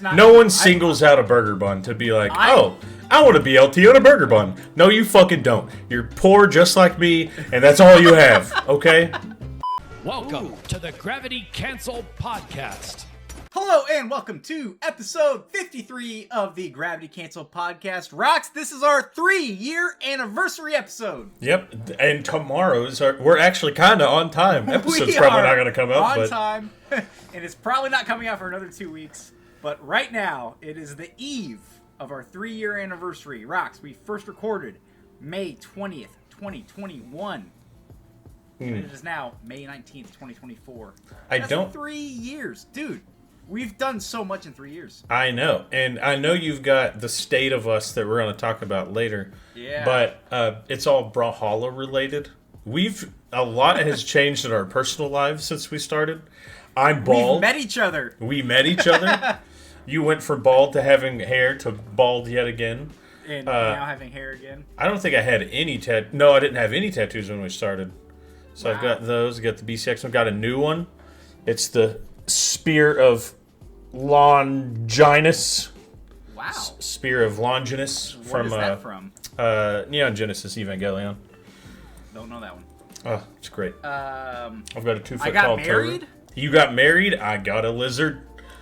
No one singles out a burger bun to be like, I want to be LT on a burger bun. No, you fucking don't. You're poor just like me, and that's all you have, okay? Welcome to the Gravity Cancel Podcast. Hello and welcome to episode 53 of the Gravity Cancel Podcast. Rox, this is our 3-year anniversary episode. Yep, and we're actually kind of on time. Episode's probably not going to come out. On time, and it's probably not coming out for another 2 weeks. But right now, it is the eve of our 3-year anniversary. Rox, we first recorded May 20th, 2021. And it is now May 19th, 2024. That's 3 years. Dude, we've done so much in 3 years. I know. And I know you've got the state of us that we're going to talk about later. Yeah. But it's all Brawlhalla related. A lot has changed in our personal lives since we started. I'm bald. We met each other. You went from bald to having hair to bald yet again. And now having hair again. I don't think I had any No, I didn't have any tattoos when we started. So wow. I've got those. I got the BCX. I've got a new one. It's the Spear of Longinus. Wow. Spear of Longinus. What is that from? Neon Genesis Evangelion. Don't know that one. Oh, it's great. I've got a 2-foot tall tall married? You got married. I got a lizard.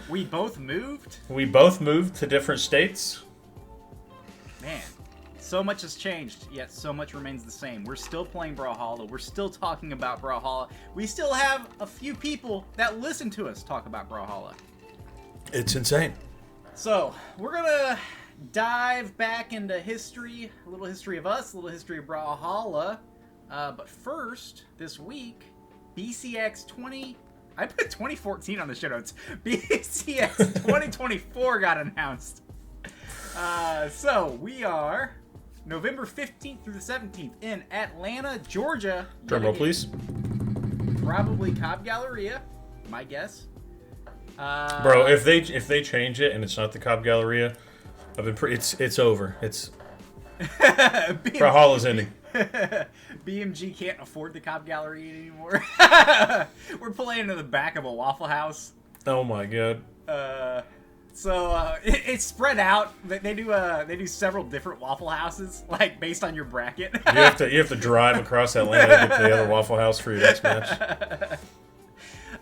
We both moved? We both moved to different states. Man, so much has changed, yet so much remains the same. We're still playing Brawlhalla. We're still talking about Brawlhalla. We still have a few people that listen to us talk about Brawlhalla. It's insane. So, we're going to dive back into history, a little history of us, a little history of Brawlhalla. But first, this week, BCX 20... I put 2014 on the show notes. BCX 2024 got announced. So, we are November 15th through the 17th in Atlanta, Georgia. Drumroll, please. Probably Cobb Galleria, my guess. Bro, if they change it and it's not the Cobb Galleria, it's over. It's Brawlhalla's ending. BMG can't afford the Cobb Gallery anymore. We're playing in the back of a Waffle House. Oh my god. It's spread out. They do several different Waffle Houses, like based on your bracket. You have to drive across Atlanta to get to the other Waffle House for your next match.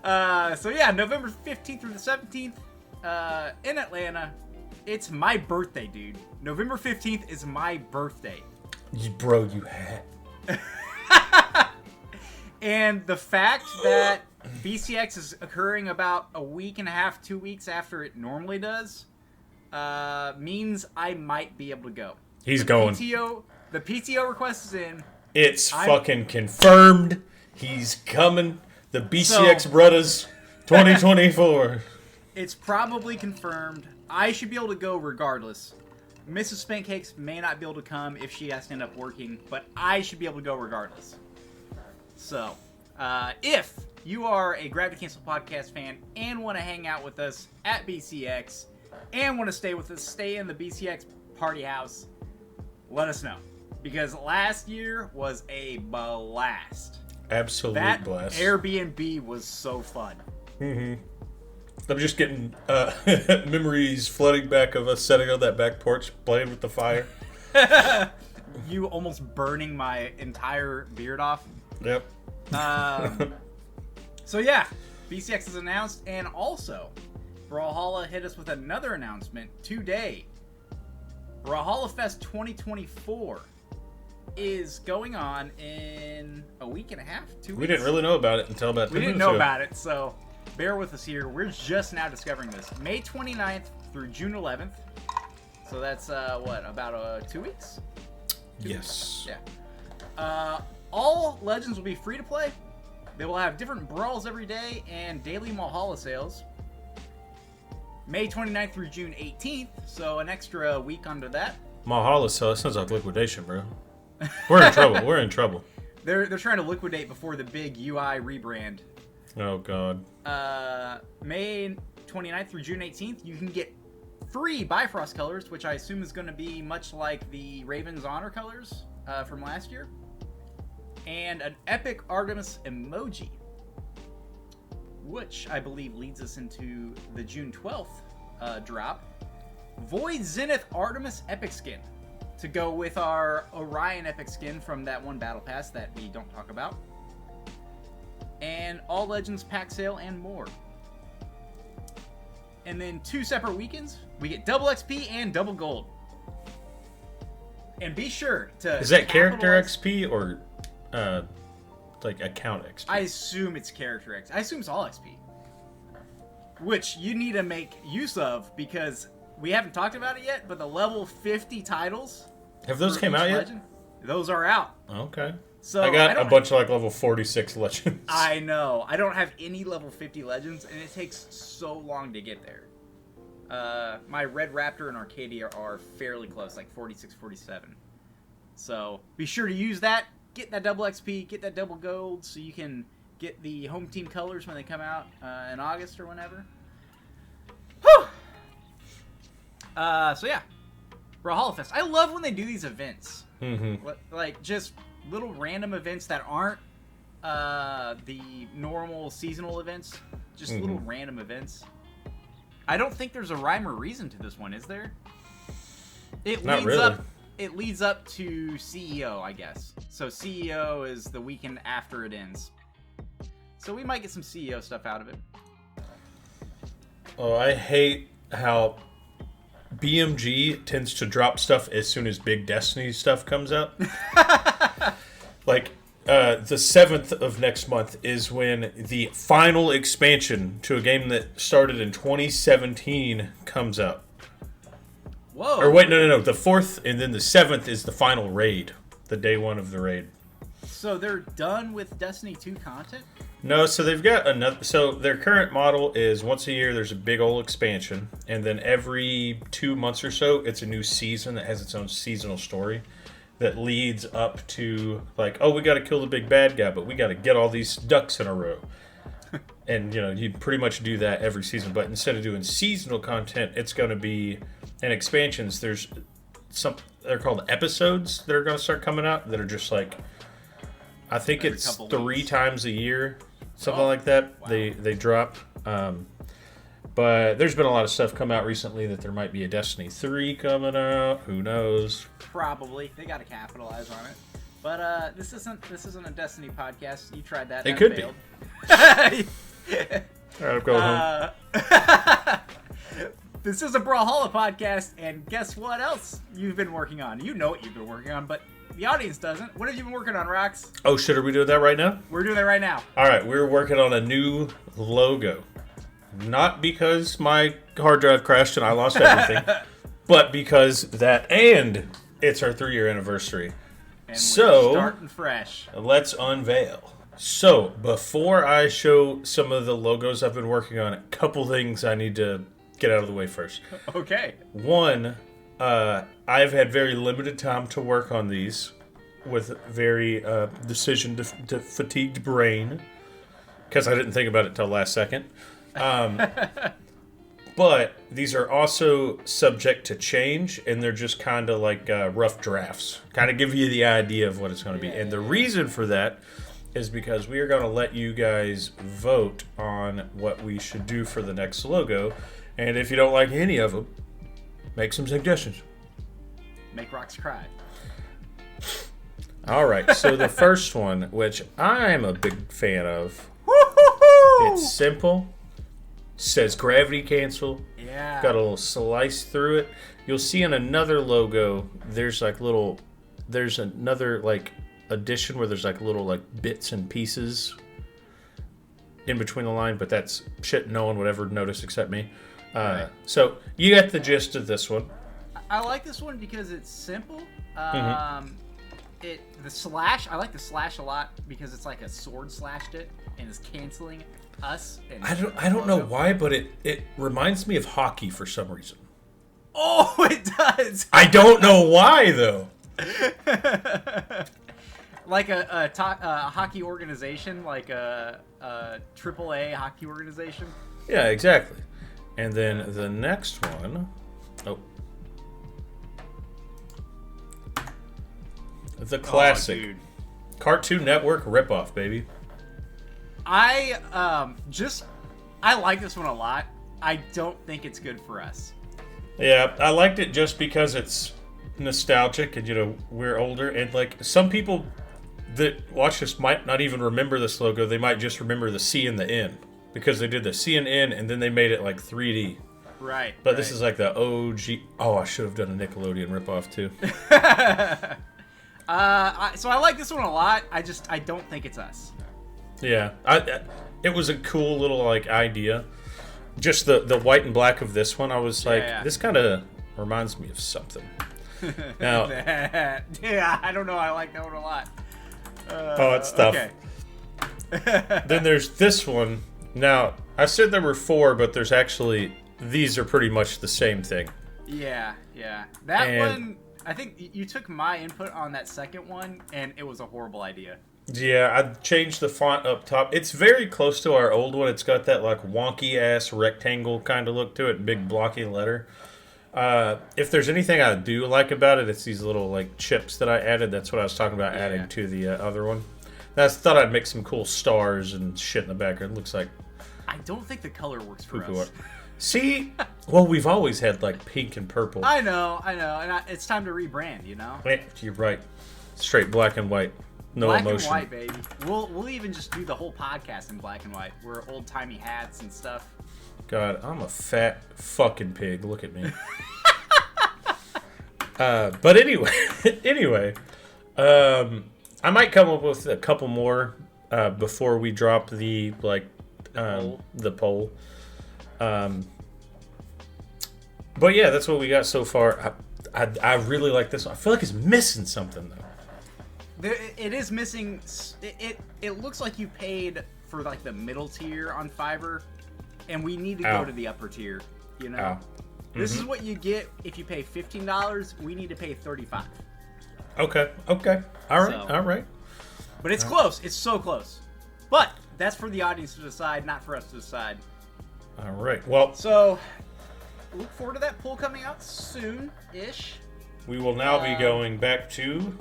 November 15th through the 17th in Atlanta. It's my birthday, dude. November 15th is my birthday. Bro, you had. And the fact that BCX is occurring about a week and a half, 2 weeks after it normally does, means I might be able to go. He's going. The PTO request is in. It's fucking confirmed. He's coming. The BCX Brothers 2024. It's probably confirmed. I should be able to go regardless. Mrs. Spancakes may not be able to come if she has to end up working, but I should be able to go regardless. So, if you are a Gravity Cancel Podcast fan and want to hang out with us at BCX and want to stay with us, stay in the BCX party house, let us know. Because last year was a blast. Absolute blast. That Airbnb was so fun. Mm-hmm. I'm just getting memories flooding back of us sitting on that back porch playing with the fire. You almost burning my entire beard off. Yep. BCX is announced, and also Brawlhalla hit us with another announcement today. Brawlhalla Fest 2024 is going on in a week and a half, 2 weeks. We didn't really know about it until about 2 minutes ago. We didn't know about it, so bear with us here. We're just now discovering this. May 29th through June 11th. So that's, about 2 weeks? Yes. Yeah. All Legends will be free to play. They will have different brawls every day and daily Brawlhalla sales. May 29th through June 18th, so an extra week under that. Brawlhalla sales sounds like liquidation, bro. We're in trouble. We're in trouble. They're trying to liquidate before the big UI rebrand. Oh, God. May 29th through June 18th, you can get free Bifrost colors, which I assume is going to be much like the Raven's Honor colors from last year. And an epic Artemis emoji, which I believe leads us into the June 12th drop. Void Zenith Artemis Epic Skin to go with our Orion Epic Skin from that one Battle Pass that we don't talk about. And All Legends Pack Sale and more. And then 2 separate weekends, we get double XP and double gold. And be sure to... Is that character XP or like account XP? I assume it's character XP. I assume it's all XP. Which you need to make use of because we haven't talked about it yet, but the level 50 titles... Have those came out yet? Those are out. Okay. So I got a bunch of like level 46 legends. I know. I don't have any level 50 legends, and it takes so long to get there. My Red Raptor and Arcadia are fairly close, like 46, 47. So be sure to use that. Get that double XP, get that double gold, so you can get the home team colors when they come out in August or whenever. Whew! So yeah, Brawlhalla Fest. I love when they do these events. Mm-hmm. Like just little random events that aren't the normal seasonal events. Just little random events. I don't think there's a rhyme or reason to this one, is there? Not really. It leads up to CEO, I guess. So CEO is the weekend after it ends. So we might get some CEO stuff out of it. Oh, I hate how BMG tends to drop stuff as soon as big Destiny stuff comes out. Like, the 7th of next month is when the final expansion to a game that started in 2017 comes out. Whoa. Or wait, no. The 4th and then the 7th is the final raid. The day 1 of the raid. So they're done with Destiny 2 content? No, so they've got another... So their current model is once a year there's a big old expansion. And then every 2 months or so it's a new season that has its own seasonal story. That leads up to, like, oh, we got to kill the big bad guy, but we got to get all these ducks in a row. And, you know, you pretty much do that every season. But instead of doing seasonal content, it's going to be, in expansions, there's some, they're called episodes that are going to start coming out that are just like, I think every it's 3 times a year, something like that. Wow. They drop. But there's been a lot of stuff come out recently that there might be a Destiny 3 coming out. Who knows? Probably. They got to capitalize on it. But this isn't a Destiny podcast. You tried that. It could failed. be. All right, I'm going home. This is a Brawlhalla podcast, and guess what else you've been working on? You know what you've been working on, but the audience doesn't. What have you been working on, Rox? Oh, shit, are we doing that right now? We're doing that right now. All right, we're working on a new logo. Not because my hard drive crashed and I lost everything, but because that and it's our 3-year anniversary. And so, we're starting fresh. Let's unveil. So, before I show some of the logos I've been working on, a couple things I need to get out of the way first. Okay. One, I've had very limited time to work on these with very decision-fatigued brain because I didn't think about it till last second. But these are also subject to change, and they're just kind of like rough drafts. Kind of give you the idea of what it's going to be. And the reason for that is because we are going to let you guys vote on what we should do for the next logo. And if you don't like any of them, make some suggestions. Make Rox cry. All right, so the first one, which I'm a big fan of, it's simple. Says gravity cancel. Yeah. Got a little slice through it. You'll see in another logo, there's another like addition where there's like little like bits and pieces in between the line, but that's shit no one would ever notice except me. Right. So you got the gist of this one. I like this one because it's simple. The slash, I like the slash a lot because it's like a sword slashed it and is canceling us. And I don't know why, but it reminds me of hockey for some reason. Oh, it does. I don't know why though. Like a hockey organization, like a AAA hockey organization. Yeah, exactly. And then the next one, the classic Cartoon Network ripoff, baby. I like this one a lot. I don't think it's good for us. Yeah, I liked it just because it's nostalgic and, you know, we're older. And, like, some people that watch this might not even remember this logo. They might just remember the C and the N because they did the C and N and then they made it, like, 3D. Right. But this is like the OG. Oh, I should have done a Nickelodeon ripoff, too. So I like this one a lot. I don't think it's us. Yeah. It was a cool little, like, idea. Just the white and black of this one, I was like, this kind of reminds me of something. Now, yeah, I don't know. I like that one a lot. it's tough. Okay. Then there's this one. Now, I said there were 4, but there's actually, these are pretty much the same thing. Yeah. That one, I think you took my input on that second one, and it was a horrible idea. Yeah, I changed the font up top. It's very close to our old one. It's got that, like, wonky-ass rectangle kind of look to it, big blocky letter. If there's anything I do like about it, it's these little, like, chips that I added. That's what I was talking about adding to the other one. I thought I'd make some cool stars and shit in the background. It looks like... I don't think the color works for us. See? Well, we've always had, like, pink and purple. I know. And it's time to rebrand, you know? Yeah, you're right. Straight black and white. No black emotion. Black and white, baby. We'll even just do the whole podcast in black and white. We're old-timey hats and stuff. God, I'm a fat fucking pig. Look at me. But anyway, I might come up with a couple more before we drop the poll. But yeah, that's what we got so far. I really like this one. I feel like it's missing something though. It is missing. It looks like you paid for like the middle tier on Fiverr, and we need to go to the upper tier. You know, this is what you get if you pay $15. We need to pay $35. Okay. All right. But it's close. It's so close. But that's for the audience to decide, not for us to decide. All right. Well, so look forward to that poll coming out soon-ish. We will now be going back to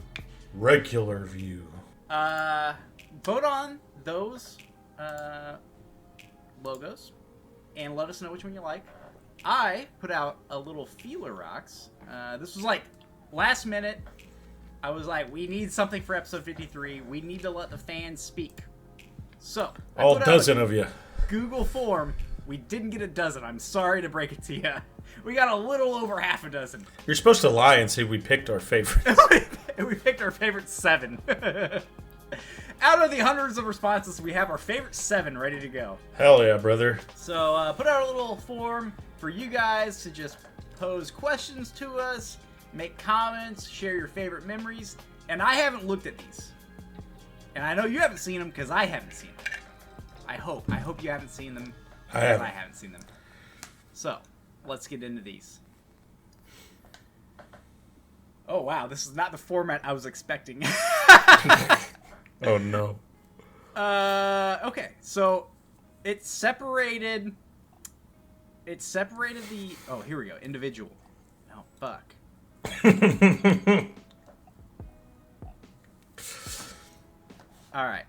regular view. Vote on those logos and let us know which one you like. I put out a little feeler rocks. This was like last minute. I was like, we need something for episode 53. We need to let the fans speak. So all dozen of you. Google form. We didn't get a dozen. I'm sorry to break it to you. We got a little over half a dozen. You're supposed to lie and say we picked our favorites. We picked our favorite 7. Out of the hundreds of responses, we have our favorite 7 ready to go. Hell yeah, brother. So put out a little form for you guys to just pose questions to us, make comments, share your favorite memories. And I haven't looked at these. And I know you haven't seen them because I haven't seen them. I hope you haven't seen them. I haven't seen them. So, let's get into these. Oh, wow. This is not the format I was expecting. Oh, no. Okay. So, it separated the... Oh, here we go. Individual. Oh, fuck. All right.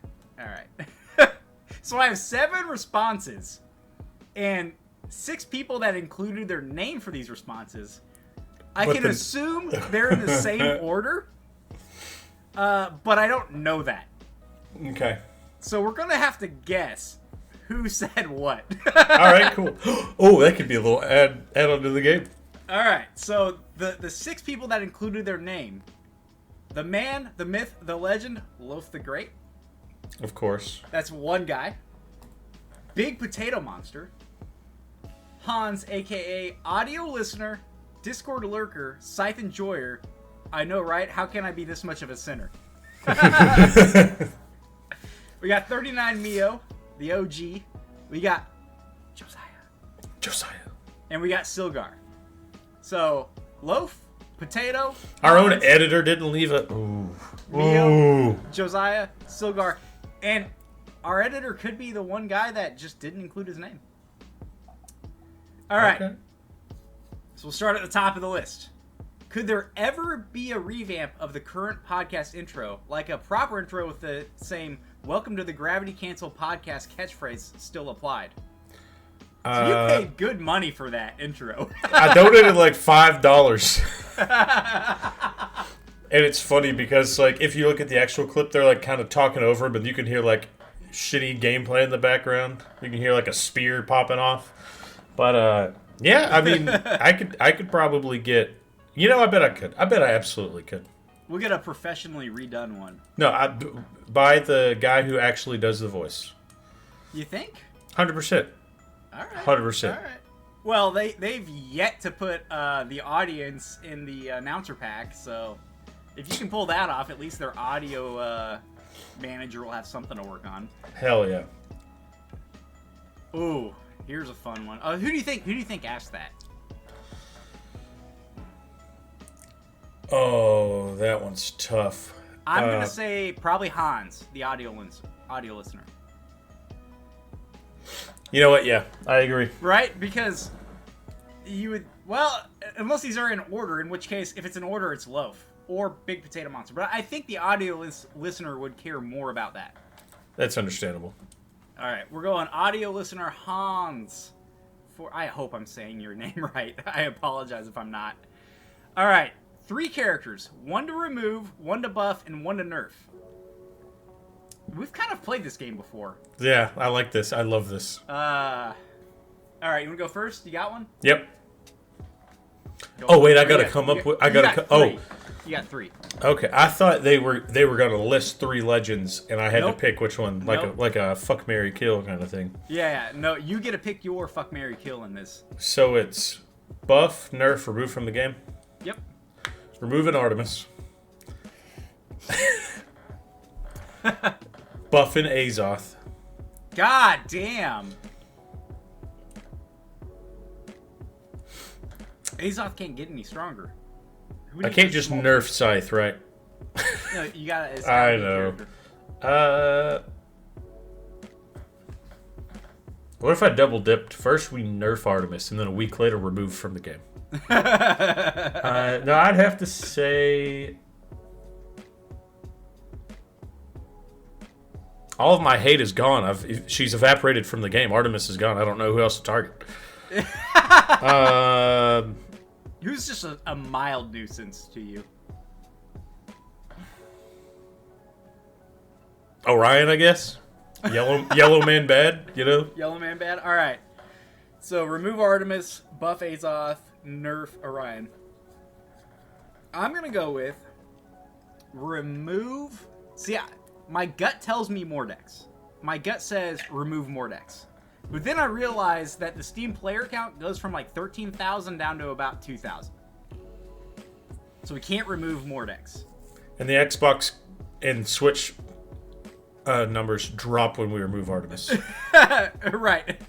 So, I have 7 responses. And 6 people that included their name for these responses. I can assume they're in the same order, but I don't know that. Okay. So we're going to have to guess who said what. All right, cool. Oh, that could be a little add-on to the game. All right, so the 6 people that included their name. The man, the myth, the legend, Loaf the Great. Of course. That's one guy. Big Potato Monster. Hans, a.k.a. Audio Listener, Discord Lurker, Scythe Enjoyer. I know, right? How can I be this much of a sinner? We got 39 Mio, the OG. We got Josiah. And we got Silgar. So, Loaf, Potato. Our Hans, own editor didn't leave a... Ooh. Mio, Ooh. Josiah, Silgar. And our editor could be the one guy that just didn't include his name. All right. Okay. So we'll start at the top of the list. Could there ever be a revamp of the current podcast intro, like a proper intro with the same "Welcome to the Gravity Cancel" podcast catchphrase still applied? So you paid good money for that intro. I donated like $5. And it's funny because, like, if you look at the actual clip, they're like kind of talking over, but you can hear like shitty gameplay in the background. You can hear like a spear popping off. But yeah, I mean, I could probably get. You know, I bet I could. I bet I absolutely could. We'll get a professionally redone one. No, by the guy who actually does the voice. You think? 100%. All right. 100%. All right. Well, they've yet to put the audience in the announcer pack, so if you can pull that off, at least their audio manager will have something to work on. Hell yeah. Ooh, here's a fun one. Who do you think asked that? Oh, that one's tough. I'm gonna say probably Hans, the audio listener. You know what? Yeah, I agree. Right? Because you would, well, unless these are in order, in which case, if it's in order, it's Loaf or Big Potato Monster. But I think the audio listener would care more about that. That's understandable. All right, we're going audio listener Hans. I hope I'm saying your name right. I apologize if I'm not. All right, 3 characters. 1 to remove, 1 to buff, and 1 to nerf. We've kind of played this game before. Yeah, I like this. I love this. All right, you want to go first? You got one? Yep. Go Oh wait, I on. gotta You come got- up with. you got three. You got 3. Okay. I thought they were gonna list 3 legends, and I had Nope. to pick which one, like a fuck, marry, kill kind of thing. Yeah, no, you get to pick your fuck, marry, kill in this. So it's buff, nerf, remove from the game. Yep. Removing Artemis. Buffing Azoth. God damn. Azoth can't get any stronger. Who I needs can't a just small- nerf Scythe, right? No, you gotta. It's I gotta be a know. character. What if I double dipped? First we nerf Artemis, and then a week later remove from the game. No, I'd have to say all of my hate is gone. She's evaporated from the game. Artemis is gone. I don't know who else to target. Who's just a mild nuisance to you? Orion, I guess. Yellow man bad, you know? Yellow Man bad? Alright. So remove Artemis, buff Azoth, nerf Orion. I'm gonna go with remove. See, my gut tells me Mordex. My gut says remove Mordex. But then I realized that the Steam player count goes from like 13,000 down to about 2,000. So we can't remove Mordex. And the Xbox and Switch numbers drop when we remove Artemis. Right.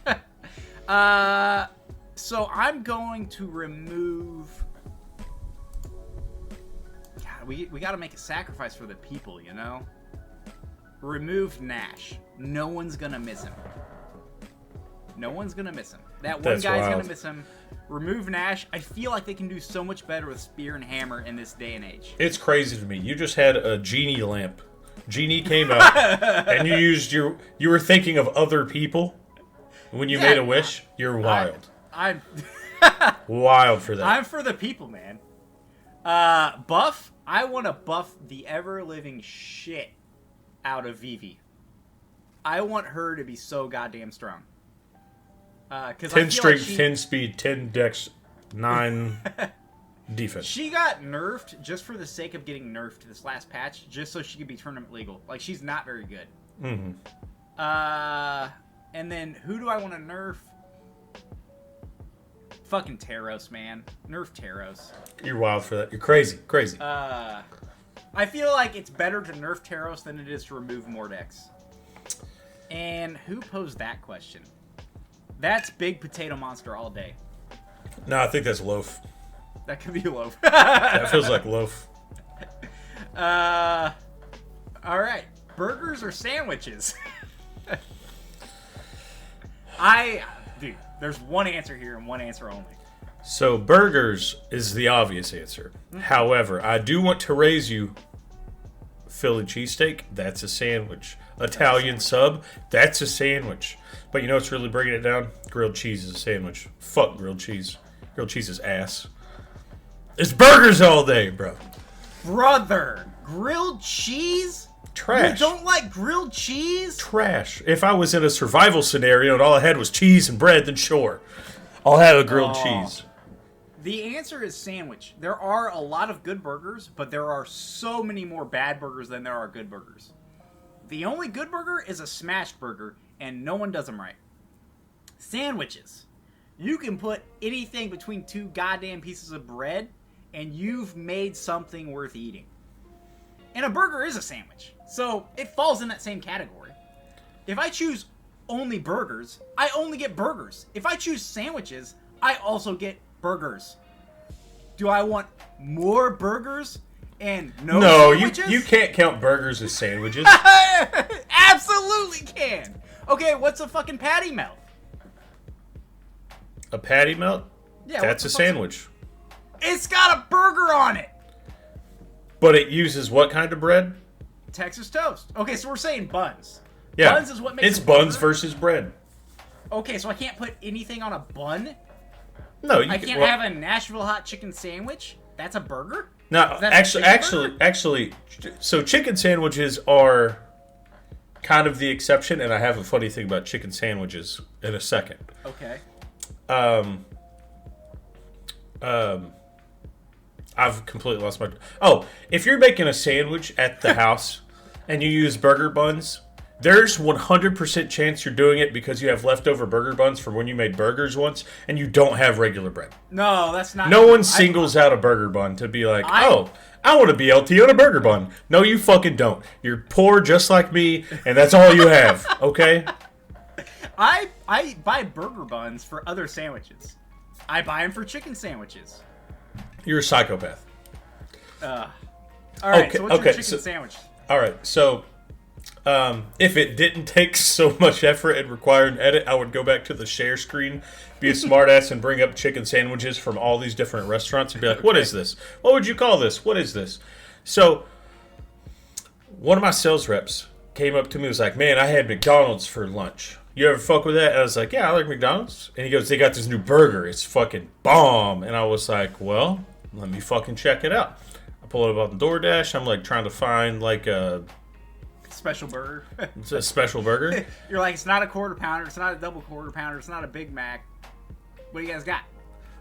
So I'm going to remove. God, we got to make a sacrifice for the people, you know? Remove Nash. No one's going to miss him. No one's going to miss him. That one That's guy's going wild. to miss him. Remove Nash. I feel like they can do so much better with Spear and Hammer in this day and age. It's crazy to me. You just had a genie lamp. Genie came out, and you were thinking of other people when you made a wish. You're wild. I'm Wild for that. I'm for the people, man. Buff. I want to buff the ever-living shit out of Vivi. I want her to be so goddamn strong. 10 strength, 10 speed, 10 dex, 9 defense. She got nerfed just for the sake of getting nerfed this last patch, just so she could be tournament legal. Like, she's not very good. Mm-hmm. And then who do I want to nerf? Fucking Taros, man. Nerf Taros. You're wild for that. You're crazy. Crazy. I feel like it's better to nerf Taros than it is to remove Mordex. And who posed that question? That's Big Potato Monster all day. No, I think that's loaf. That could be Loaf. That feels like loaf. All right. Burgers or sandwiches? Dude, there's one answer here and one answer only. So burgers is the obvious answer. However, I do want to raise you Philly cheesesteak. That's a sandwich. Italian sub, that's a sandwich. But you know what's really bringing it down? Grilled cheese is a sandwich. Fuck grilled cheese. Grilled cheese is ass. It's burgers all day, bro. Brother, grilled cheese? Trash. You don't like grilled cheese? Trash. If I was in a survival scenario and all I had was cheese and bread, then sure. I'll have a grilled cheese. The answer is sandwich. There are a lot of good burgers, but there are so many more bad burgers than there are good burgers. The only good burger is a smash burger, and no one does them right. Sandwiches. You can put anything between two goddamn pieces of bread, and you've made something worth eating. And a burger is a sandwich, so it falls in that same category. If I choose only burgers, I only get burgers. If I choose sandwiches, I also get burgers. Do I want more burgers and no sandwiches? you can't count burgers as sandwiches. Absolutely can. Okay, what's a fucking patty melt? A patty melt? Yeah, that's a sandwich. It's got a burger on it. But it uses what kind of bread? Texas toast. Okay, so we're saying buns. Yeah. Buns is what makes it's a buns burger? versus bread. Okay, so I can't put anything on a bun? No, I can't have a Nashville hot chicken sandwich? That's a burger? No, actually, so chicken sandwiches are kind of the exception, and I have a funny thing about chicken sandwiches in a second. Okay. I've completely lost my... Oh, if you're making a sandwich at the house and you use burger buns, there's 100% chance you're doing it because you have leftover burger buns from when you made burgers once and you don't have regular bread. No, that's not... No one singles out a burger bun to be like, I want to be LT on a burger bun. No, you fucking don't. You're poor just like me, and that's all you have, okay? I buy burger buns for other sandwiches. I buy them for chicken sandwiches. You're a psychopath. All right, so what's your chicken sandwich? All right, so if it didn't take so much effort and require an edit, I would go back to the share screen, be a smartass, and bring up chicken sandwiches from all these different restaurants and be like, what is this? What would you call this? What is this? So one of my sales reps came up to me and was like, man, I had McDonald's for lunch. You ever fuck with that? And I was like, yeah, I like McDonald's. And he goes, they got this new burger. It's fucking bomb. And I was like, well, let me fucking check it out. I pull it up on DoorDash. I'm like trying to find like a special burger. It's a special burger. You're like, it's not a quarter pounder. It's not a double quarter pounder. It's not a Big Mac. What do you guys got?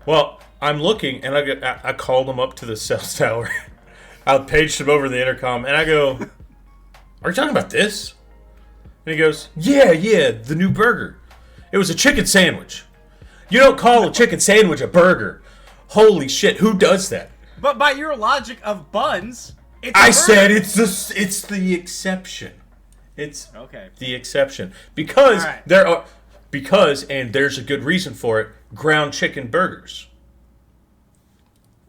Well, I'm looking, and I called him up to the sales tower. I paged him over the intercom, and I go, are you talking about this? And he goes, yeah, the new burger. It was a chicken sandwich. You don't call a chicken sandwich a burger. Holy shit, who does that? But by your logic of buns, it's I said it's the exception. It's okay. The exception. Because and there's a good reason for it, ground chicken burgers.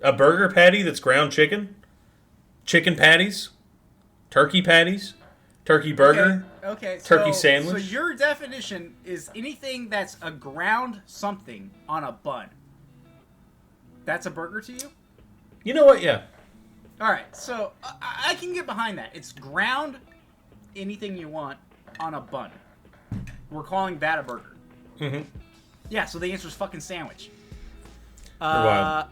A burger patty that's ground chicken? Chicken patties? Turkey patties? Turkey burger? Okay. Turkey sandwich? So your definition is anything that's a ground something on a bun. That's a burger to you? You know what? Yeah. All right. So I can get behind that. It's ground anything you want on a bun. We're calling that a burger. Mm-hmm. Yeah, so the answer is fucking sandwich. Wild.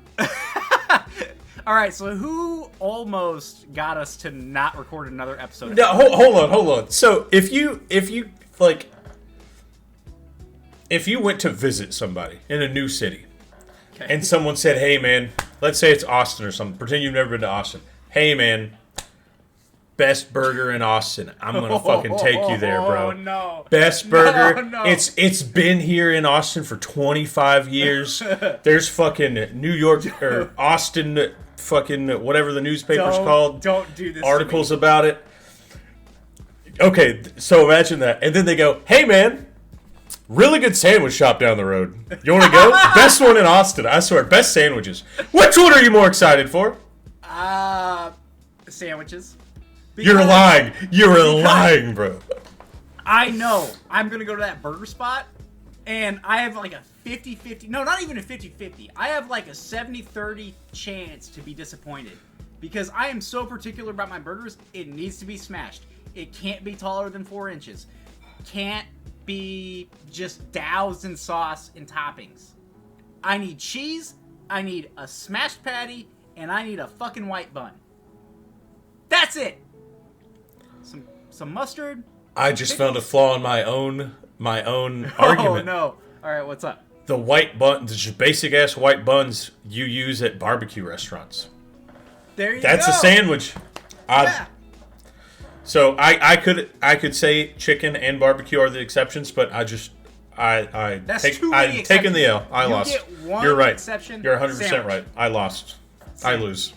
All right, so who almost got us to not record another episode? No, hold on. So if you went to visit somebody in a new city, okay, and someone said, "Hey, man," let's say it's Austin or something. Pretend you've never been to Austin. Hey, man, best burger in Austin. I'm gonna fucking take you there, bro. Oh no, best burger. No. It's been here in Austin for 25 years. There's fucking New York or Austin. Fucking whatever the newspaper's called. Don't do this. Articles about it. Okay, so imagine that. And then they go, hey man, really good sandwich shop down the road. You want to go? Best one in Austin. I swear, best sandwiches. Which one are you more excited for? Sandwiches. You're lying. You're lying, bro. I know. I'm going to go to that burger spot, and I have like a 50-50. No, not even a 50-50. I have like a 70-30 chance to be disappointed. Because I am so particular about my burgers, it needs to be smashed. It can't be taller than 4 inches. Can't be just doused in sauce and toppings. I need cheese, I need a smashed patty, and I need a fucking white bun. That's it! Some mustard. I just found a flaw in my own argument. Oh, no. Alright, what's up? The white buns, the just basic-ass white buns you use at barbecue restaurants. There you That's go. a sandwich. Yeah. So I could say chicken and barbecue are the exceptions, but I'm taking the L. I lost. Get one You're right. exception, You're 100% sandwich. right. I lost. I lose.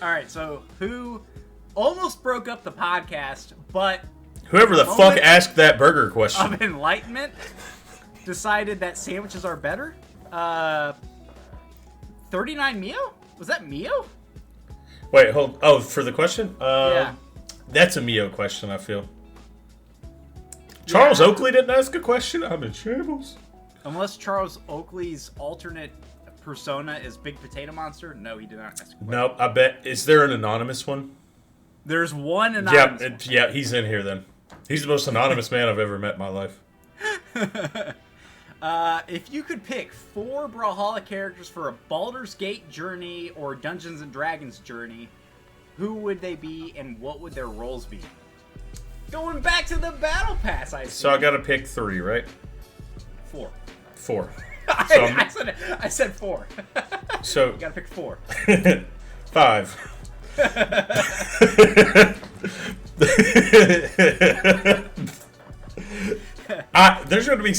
Alright, so who almost broke up the podcast, but Whoever the fuck moment asked that burger question. of enlightenment decided that sandwiches are better? 39 Mio? Was that Mio? Wait, hold. Oh, for the question? Yeah. That's a Mio question, I feel. Charles Oakley didn't ask a question? I'm in shambles. Unless Charles Oakley's alternate persona is Big Potato Monster. No, he did not ask a question. Nope, I bet. Is there an anonymous one? There's one anonymous. Yeah, he's in here then. He's the most anonymous man I've ever met in my life. If you could pick 4 Brawlhalla characters for a Baldur's Gate journey or Dungeons and Dragons journey, who would they be and what would their roles be? Going back to the Battle Pass, I see. So I gotta pick 3, right? 4. 4. So I said 4. So You gotta pick 4. 5. There's gonna be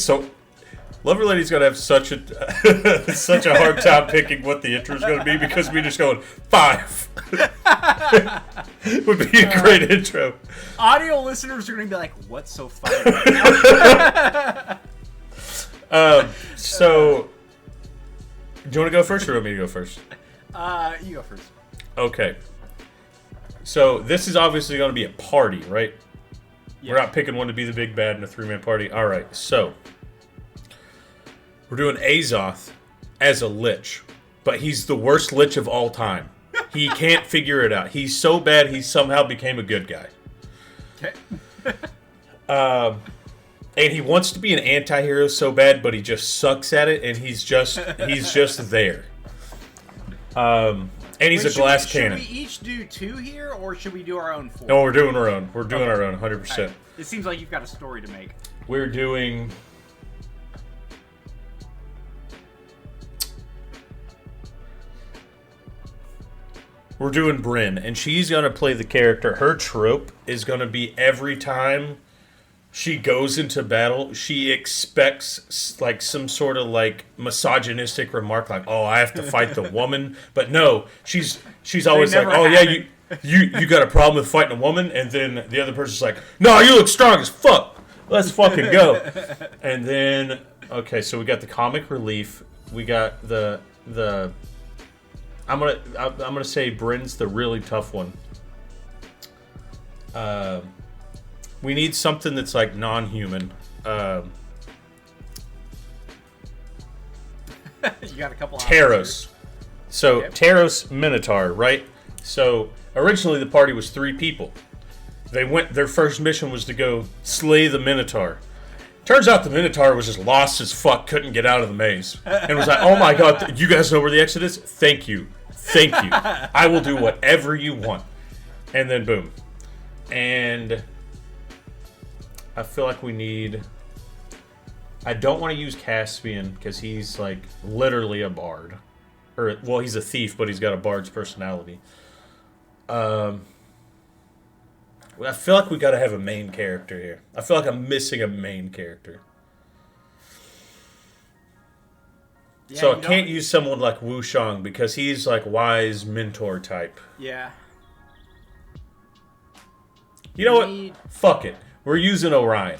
Lover Lady's gonna have such a such a hard time picking what the intro's gonna be because we just going 5 would be a great intro. Audio listeners are gonna be like, "What's so funny?" So, do you want to go first or do you want me to go first? You go first. Okay. So this is obviously going to be a party, right? Yeah. We're not picking one to be the big bad in a 3-man party. All right. So we're doing Azoth as a lich, but he's the worst lich of all time. He can't figure it out. He's so bad he somehow became a good guy. Okay. And he wants to be an anti-hero so bad, but he just sucks at it, and he's just there. And he's a glass cannon. Should we each do 2 here, or should we do our own 4? No, we're doing our own. We're doing our own, 100%. Right. It seems like you've got a story to make. We're doing... We're doing Brynn, and she's going to play the character. Her trope is going to be every time she goes into battle, she expects like some sort of like misogynistic remark, like, "Oh, I have to fight the woman." But no, she's always like, "Oh yeah, you got a problem with fighting a woman?" And then the other person's like, "No, you look strong as fuck. Let's fucking go." And then okay, so we got the comic relief. We got the I'm gonna say Brynn's the really tough one. We need something that's like non-human. You got a couple. Taros. So Yep. Taros Minotaur, right? So originally the party was 3 people. Their first mission was to go slay the Minotaur. Turns out the Minotaur was just lost as fuck, couldn't get out of the maze, and was like, "Oh my god, you guys know where the exit is? Thank you. I will do whatever you want." And then boom. And I feel like we need... I don't want to use Caspian because he's like literally a bard. Or, well, he's a thief, but he's got a bard's personality. I feel like we got to have a main character here. I feel like I'm missing a main character. Yeah, So I can't use someone like Wu Shang because he's like wise mentor type. Yeah. You know what? Fuck it. We're using Orion.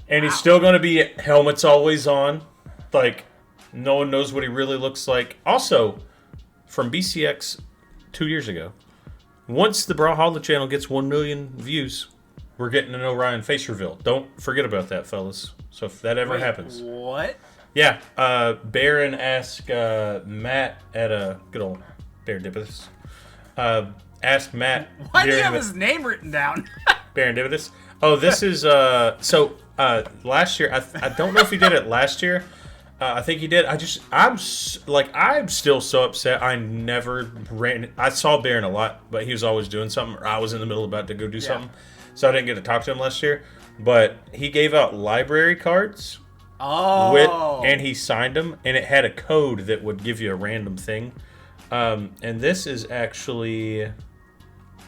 And he's still going to be helmets always on. Like, no one knows what he really looks like. Also, from BCX 2 years ago, once the Brawlhalla channel gets 1 million views, we're getting an Orion face reveal. Don't forget about that, fellas. So if that ever happens. What? Yeah, Baron asked Matt at a good old Bear Dippus. Asked Matt. Why do you have his name written down? Baron. Oh, this is last year. I don't know if he did it last year. I think he did. I'm still so upset. I never ran. I saw Baron a lot, but he was always doing something. Or I was in the middle about to go do something, so I didn't get to talk to him last year. But he gave out library cards. And he signed them, and it had a code that would give you a random thing. And this is actually,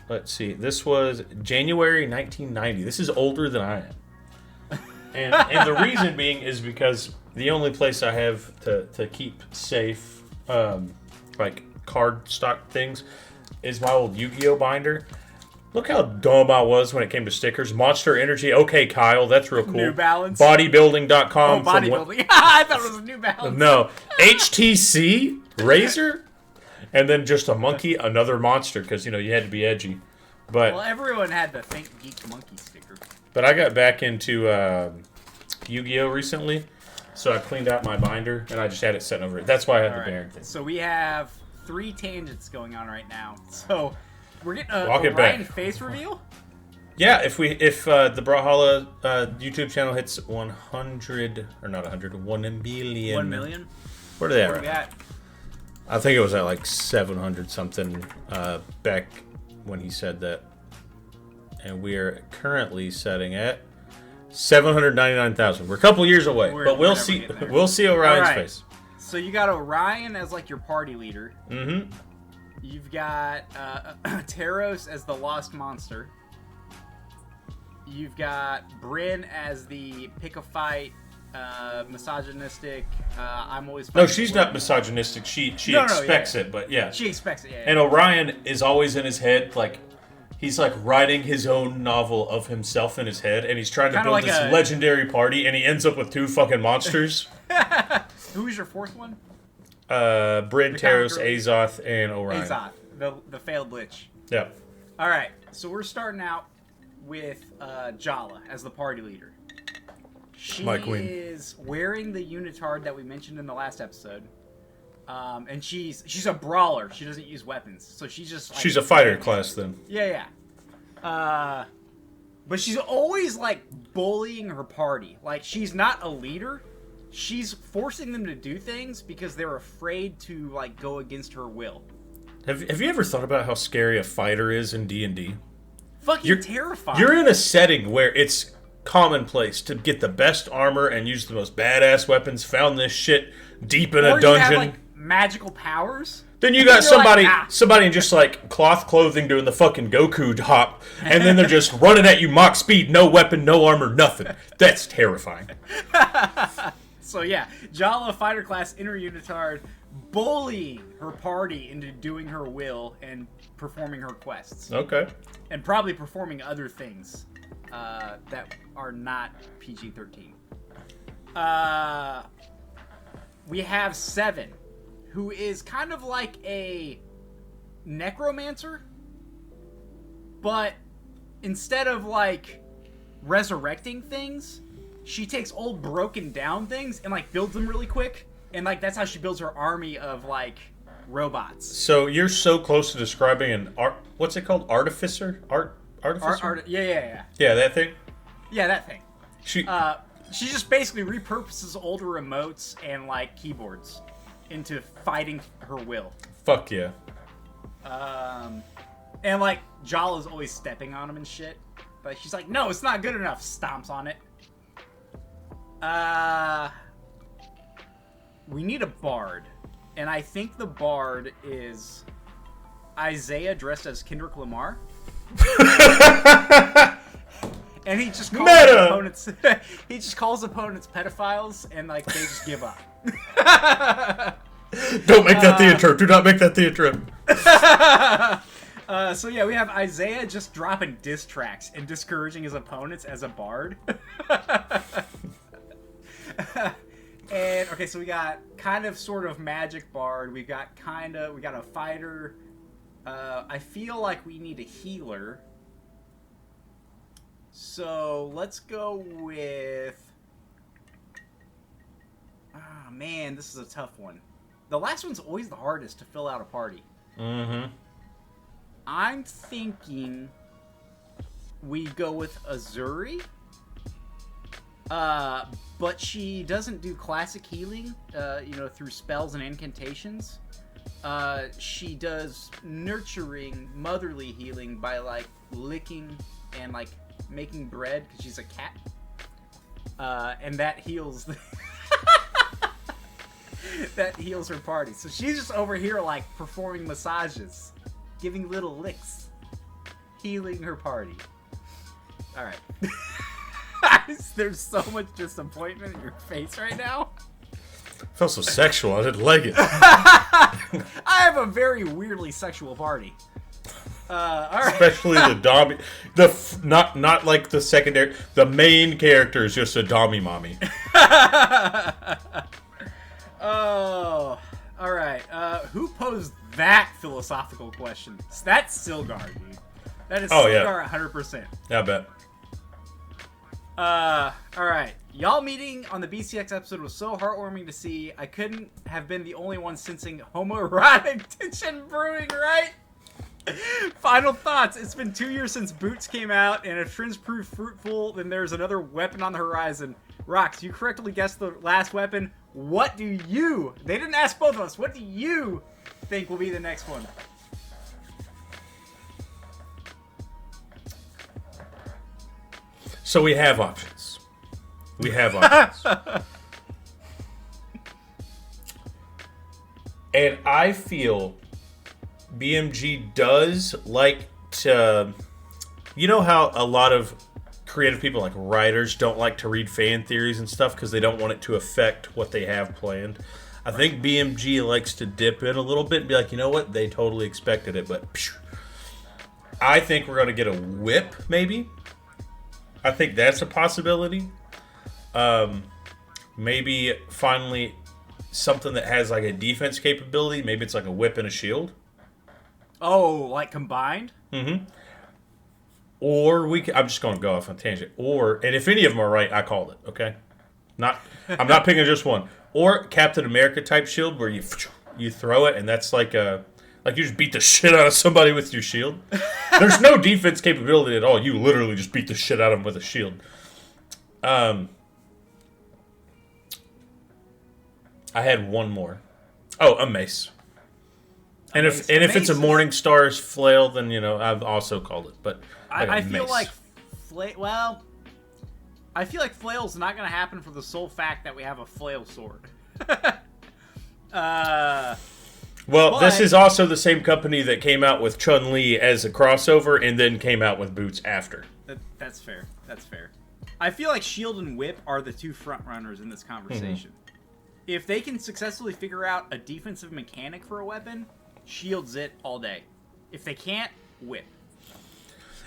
let's see, this was January 1990. This is older than I am. And the reason being is because the only place I have to keep safe, like card stock things, is my old Yu-Gi-Oh binder. Look how dumb I was when it came to stickers. Monster Energy. Okay, Kyle, that's real cool. New Balance. Bodybuilding.com. Oh, bodybuilding. I thought it was a New Balance. No. HTC. Razor. And then just a monkey, another monster, because, you had to be edgy. But well, everyone had the Think Geek Monkey sticker. But I got back into Yu-Gi-Oh! Recently, so I cleaned out my binder, and I just had it sitting over it. That's why I had the Baron thing. So we have 3 tangents going on right now. So... we're getting a Ryan face reveal? Yeah, if the Brawlhalla YouTube channel hits 100, or not 100, 1 million. 1 million? Where are they at Where right we at? I think it was at like 700 something back when he said that. And we are currently setting at 799,000. We're a couple years away, but we'll see. We'll see Orion's face. So you got Orion as like your party leader. Mm-hmm. You've got Taros as the lost monster. You've got Bryn as the pick a fight, misogynistic. I'm always no. She's not misogynistic. She expects it, but yeah. She expects it. Yeah. And Orion is always in his head, like he's like writing his own novel of himself in his head, and he's trying to build this legendary party, and he ends up with 2 fucking monsters. Who's your 4th one? Bryn, Taros, Azoth, and Orion. Azoth, the failed lich. Yeah. All right, so we're starting out with Jala as the party leader. She is wearing the unitard that we mentioned in the last episode, and she's a brawler. She doesn't use weapons, so she's just like, she's a fighter class then. Yeah. But she's always like bullying her party. Like she's not a leader. She's forcing them to do things because they're afraid to like go against her will. Have you ever thought about how scary a fighter is in D&D? Fucking terrifying. You're in a setting where it's commonplace to get the best armor and use the most badass weapons. Found this shit deep in a dungeon. You have, like, magical powers. Then you got somebody in just like cloth clothing doing the fucking Goku hop, and then they're just running at you Mach speed, no weapon, no armor, nothing. That's terrifying. So yeah, Jala, fighter class, inner unitard, bullying her party into doing her will and performing her quests. Okay. And probably performing other things that are not PG-13. We have Seven, who is kind of like a necromancer, but instead of like resurrecting things, she takes old broken down things and like builds them really quick, and like that's how she builds her army of like robots. So you're so close to describing an what's it called? Artificer? Artificer? Yeah. Yeah, that thing? Yeah, that thing. She just basically repurposes older remotes and like keyboards into fighting her will. Fuck yeah. And like Jala's always stepping on him and shit, but she's like, no, it's not good enough. Stomps on it. We need a bard, and I think the bard is Isaiah dressed as Kendrick Lamar. And he just calls opponents. He just calls opponents pedophiles, and like they just give up. Don't make that the intro. Do not make that the intro. So yeah, we have Isaiah just dropping diss tracks and discouraging his opponents as a bard. And okay, so we got kind of sort of magic bard. We got a fighter. I feel like we need a healer. So let's go with. Ah, man, this is a tough one. The last one's always the hardest to fill out a party. Mm-hmm. I'm thinking we go with Azuri. But she doesn't do classic healing, through spells and incantations. She does nurturing, motherly healing by, like, licking and, like, making bread, because she's a cat. And that heals... that heals her party. So she's just over here, like, performing massages, giving little licks, healing her party. Alright. There's so much disappointment in your face right now. I felt so sexual. I didn't like it. I have a very weirdly sexual party. All right. Especially the Dommy. Not like the secondary. The main character is just a Dommy mommy. Oh, all right. Who posed that philosophical question? That's Silgar, dude. That is Silgar 100%. Yeah, I bet. All right. Y'all meeting on the BCX episode was so heartwarming to see. I couldn't have been the only one sensing homoerotic tension brewing, right? Final thoughts. It's been 2 years since Boots came out, and if trends prove fruitful, then there's another weapon on the horizon. Rox, you correctly guessed the last weapon. What do you... They didn't ask both of us. What do you think will be the next one? So we have options. We have options. And I feel BMG does like to... You know how a lot of creative people, like writers, don't like to read fan theories and stuff because they don't want it to affect what they have planned? I think BMG likes to dip in a little bit and be like, you know what? They totally expected it, but... Phew. I think we're going to get a whip, maybe. I think that's a possibility. Maybe finally something that has like a defense capability. Maybe it's like a whip and a shield. Oh, like combined? Mm-hmm. Or I'm just going to go off on a tangent. And if any of them are right, I called it. Okay, I'm not picking just one. Or Captain America type shield where you throw it and that's like you just beat the shit out of somebody with your shield. There's no defense capability at all. You literally just beat the shit out of them with a shield. I had one more. Oh, a mace. And if it's a Morning Star's flail, then I've also called it. But I feel like I feel like flail's not going to happen for the sole fact that we have a flail sword. Well, this is also the same company that came out with Chun-Li as a crossover and then came out with Boots after. That's fair. That's fair. I feel like Shield and Whip are the two front runners in this conversation. Mm-hmm. If they can successfully figure out a defensive mechanic for a weapon, Shield's it all day. If they can't, Whip.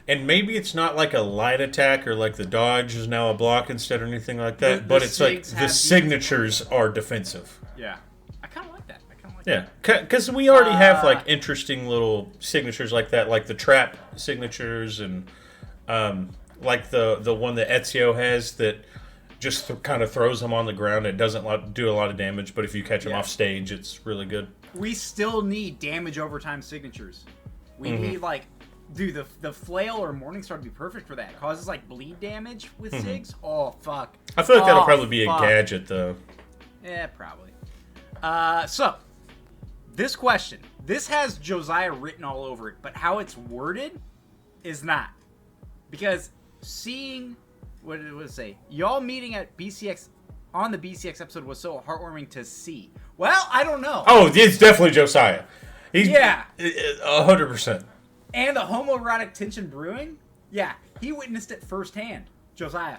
And maybe it's not like a light attack or like the dodge is now a block instead or anything like that, but it's like the signatures are defensive. Yeah. I kind of like that. Yeah, because we already have like interesting little signatures like that, like the trap signatures and like the one that Ezio has that just kind of throws them on the ground. It doesn't do a lot of damage, but if you catch them off stage, it's really good. We still need damage overtime signatures. We need dude, the flail or Morningstar to be perfect for that. It causes like bleed damage with SIGs. Oh fuck. I feel like that'll probably be a gadget though. Yeah, probably. So this question, this has Josiah written all over it, but how it's worded is not. Because seeing, what did it say? Y'all meeting at BCX, on the BCX episode was so heartwarming to see. Well, I don't know. Oh, it's definitely Josiah. He's 100%. And the homoerotic tension brewing? Yeah, he witnessed it firsthand. Josiah.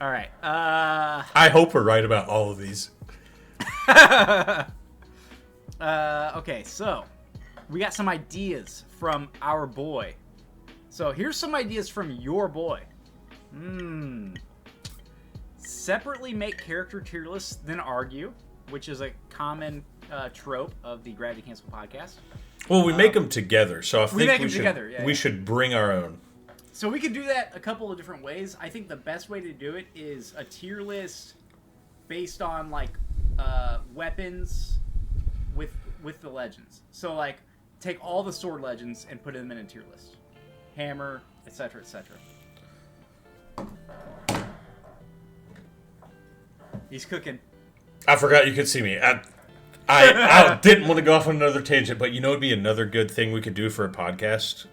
All right. I hope we're right about all of these. Okay, so we got some ideas from our boy. So here's some ideas from your boy. Separately make character tier lists, then argue, which is a common trope of the Gravity Cancel podcast. Well, we make them together, so I think we should should bring our own. So we could do that a couple of different ways. I think the best way to do it is a tier list based on weapons with the legends. So take all the sword legends and put them in a tier list. hammer, etc., etc. He's cooking. I forgot you could see me. I didn't want to go off on another tangent, but you know, it'd be another good thing we could do for a podcast.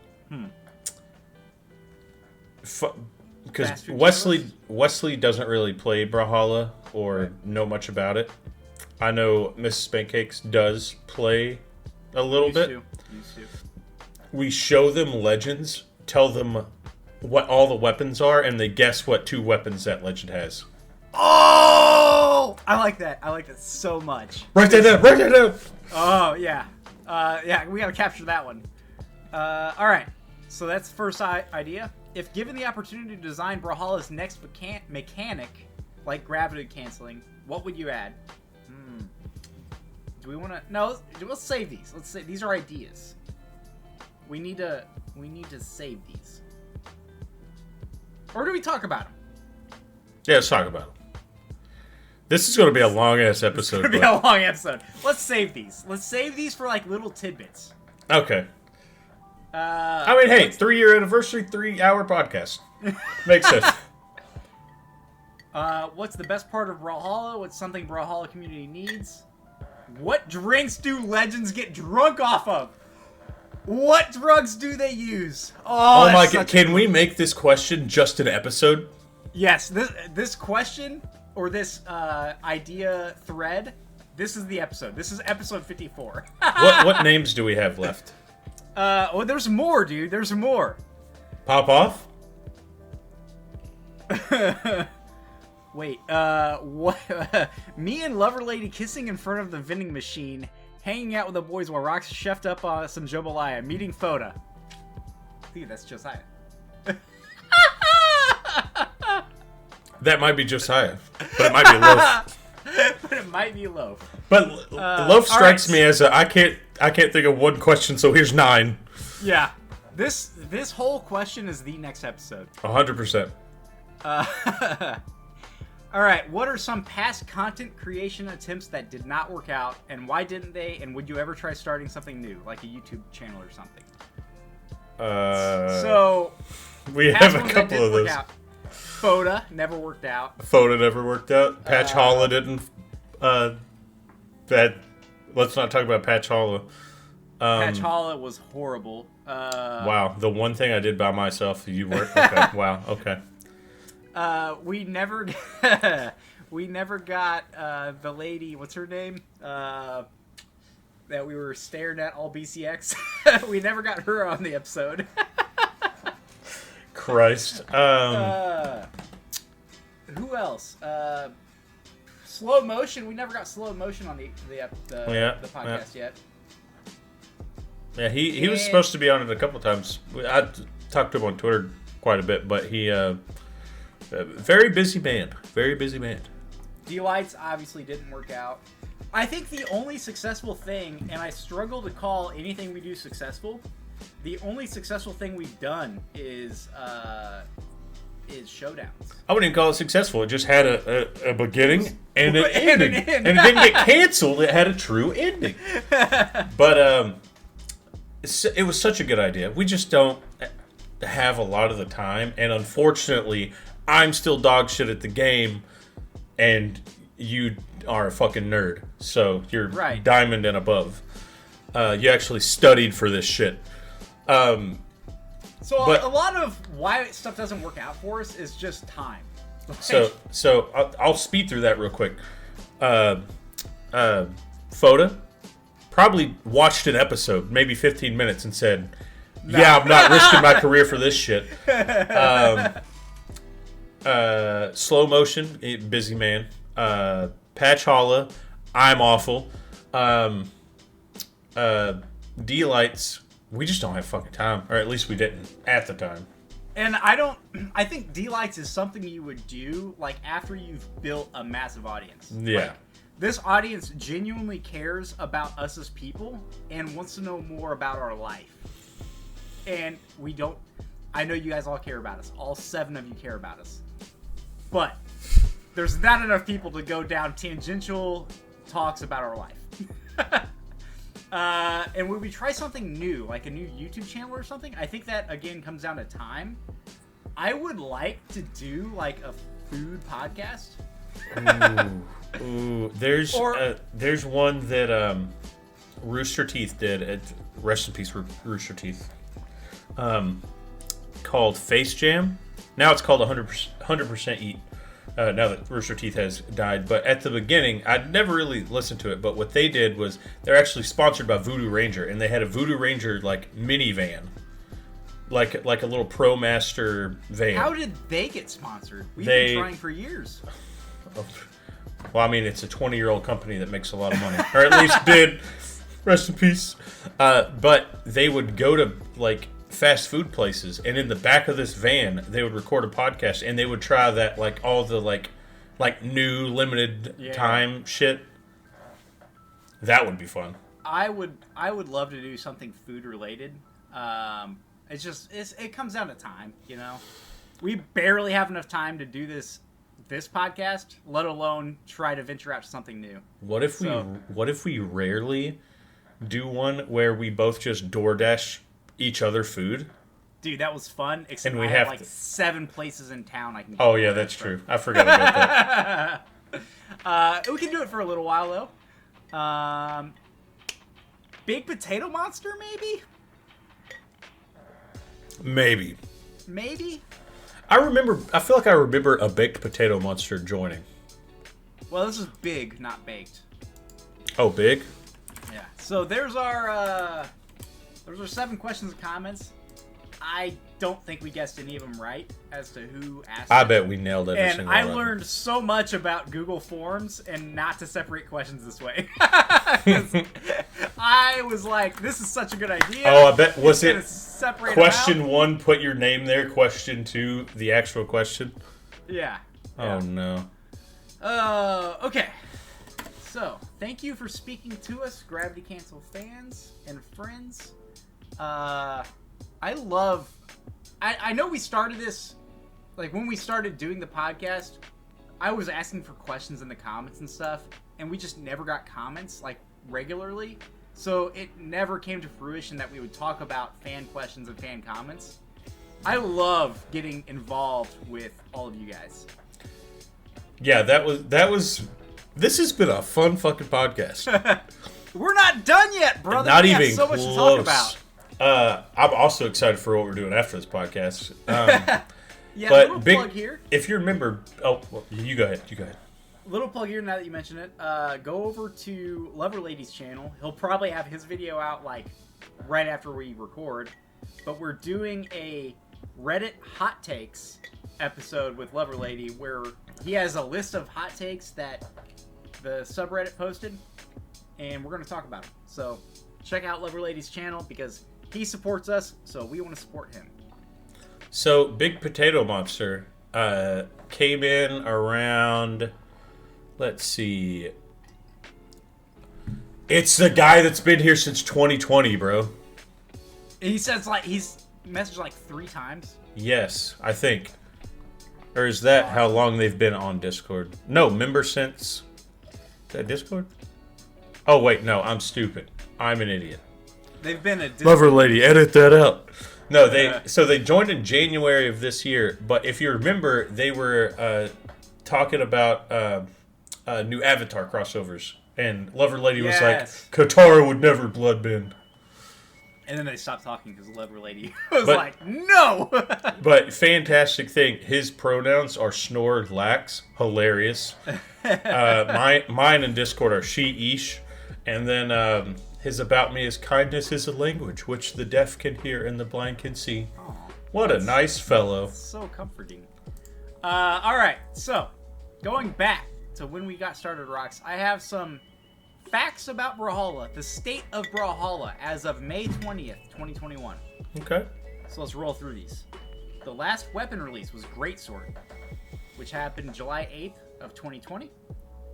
Because Wesley doesn't really play Brawlhalla or know much about it. I know Mrs. Pancakes does play a little bit. Used to. We show them legends, tell them what all the weapons are, and they guess what 2 weapons that legend has. Oh! I like that. I like that so much. Write that down! Oh, yeah. Yeah, we gotta capture that one. Alright. So that's the first idea. If given the opportunity to design Brawlhalla's next mechanic, like gravity canceling, what would you add? Do we want to? No, let's save these. Let's say these are ideas. We need to save these. Or do we talk about them? Yeah, let's talk about them. This is going to be a long-ass episode. It's going to be a long episode. Let's save these. Let's save these for, like, little tidbits. Okay. I mean, hey, 3-year anniversary, 3-hour podcast. Makes sense. What's the best part of Brawlhalla? What's something Brawlhalla community needs? What drinks do legends get drunk off of? What drugs do they use? Oh my god, can we make this question just an episode? Yes, this question, or this idea thread, this is the episode. This is episode 54. What names do we have left? Well, there's more, dude. There's more. Pop off? Wait, what? Me and Lover Lady kissing in front of the vending machine, hanging out with the boys while Rox chefed up some jambalaya, meeting Foda. Dude, that's Josiah. That might be Josiah, but it might be Loaf. But it might be Loaf. But Loaf strikes me as I can't think of one question, so here's 9. Yeah, this whole question is the next episode. 100%. All right, what are some past content creation attempts that did not work out, and why didn't they? And would you ever try starting something new, like a YouTube channel or something? So we have a couple of those. Foda never worked out. Foda never worked out. Brawlhalla didn't. Let's not talk about Brawlhalla. Brawlhalla was horrible. Wow, the one thing I did by myself, you weren't. Okay. Wow. Okay. We never got the lady. What's her name? That we were staring at all BCX. We never got her on the episode. Christ. Who else? Slow motion. We never got slow motion on the podcast yet. Yeah, he was supposed to be on it a couple times. I talked to him on Twitter quite a bit, but he very busy man. Very busy man. D-Lights obviously didn't work out. I think the only successful thing, and I struggle to call anything we do successful, the only successful thing we've done is showdowns. I wouldn't even call it successful. It just had a beginning and an ending. And it didn't get canceled. It had a true ending. But it was such a good idea. We just don't have a lot of the time. And unfortunately, I'm still dog shit at the game. And you are a fucking nerd. So you're right. Diamond and above. You actually studied for this shit. A lot of why stuff doesn't work out for us is just time. So I'll speed through that real quick. Foda probably watched an episode, maybe 15 minutes, and said, no. "Yeah, I'm not risking my career for this shit." Slow motion, busy man. Brawlhalla, I'm awful. D-Lights. We just don't have fucking time, or at least we didn't at the time. And I think D-Lights is something you would do, like, after you've built a massive audience. Yeah. Like, this audience genuinely cares about us as people and wants to know more about our life. And we don't... I know you guys all care about us. All 7 of you care about us. But there's not enough people to go down tangential talks about our life. And would we try something new, like a new YouTube channel or something? I think that, again, comes down to time. I would like to do, like, a food podcast. Ooh. There's one that Rooster Teeth did. Rest in peace, Rooster Teeth. Called Face Jam. Now it's called 100% Eat. Now that Rooster Teeth has died. But at the beginning, I'd never really listened to it. But what they did was they're actually sponsored by Voodoo Ranger, and they had a Voodoo Ranger like minivan, like a little ProMaster van. How did they get sponsored? We've been trying for years. Well, I mean, it's a 20-year-old company that makes a lot of money, or at least did. Rest in peace. But they would go to like fast food places, and in the back of this van they would record a podcast, and they would try that like all the like new limited time shit. That would be fun. I would love to do something food related. It comes down to time, you know. We barely have enough time to do this podcast, let alone try to venture out to something new. What if we rarely do one where we both just DoorDash each other food? Dude, that was fun. Except and I have like 7 places in town I can go. Oh yeah, that's true. I forgot about that. We can do it for a little while though. Big Potato Monster, maybe. Maybe. I feel like I remember a Baked Potato Monster joining. Well, this is big, not baked. Oh, big? Yeah. So there's our 7 questions and comments. I don't think we guessed any of them right as to who asked. I bet we nailed every and single I one. learned so much about Google Forms and not to separate questions this way. I was like, this is such a good idea. Oh, I bet. Was it question 1, put your name there, question 2, the actual question? Yeah. Oh, no. Okay. So, thank you for speaking to us, Gravity Cancel fans and friends. I know we started this, like, when we started doing the podcast, I was asking for questions in the comments and stuff, and we just never got comments, like, regularly. So it never came to fruition that we would talk about fan questions and fan comments. I love getting involved with all of you guys. Yeah, that was. This has been a fun fucking podcast. We're not done yet, brother. Not we even have so much close. to talk about. I'm also excited for what we're doing after this podcast. Yeah, but little plug here. If you remember, well, you go ahead. Little plug here. Now that you mention it, go over to Lover Lady's channel. He'll probably have his video out like right after we record. But we're doing a Reddit hot takes episode with Lover Lady where he has a list of hot takes that the subreddit posted, and we're going to talk about them. So check out Lover Lady's channel because he supports us, so we want to support him. So Big Potato Monster came in around, let's see, it's the guy that's been here since 2020, bro. He says like he's messaged like 3 times. Yes, I think. Or is that how long they've been on Discord? No, member since... Is that Discord? Oh, wait, no, I'm stupid. I'm an idiot. They've been a Discord. Lover Lady, edit that out. No, they joined in January of this year, but if you remember, they were talking about new Avatar crossovers, and Lover Lady was like, Katara would never bloodbend. And then they stopped talking because Lover Lady was like, no! But fantastic thing, his pronouns are snore, lax, hilarious. Mine in Discord are she, ish. And then his about me is kindness is a language, which the deaf can hear and the blind can see. Aww, what a nice fellow. So comforting. Alright, so, going back to when we got started, Rocks, I have some facts about Brawlhalla, the state of Brawlhalla as of May 20th, 2021. Okay. So let's roll through these. The last weapon release was Greatsword, which happened July 8th of 2020.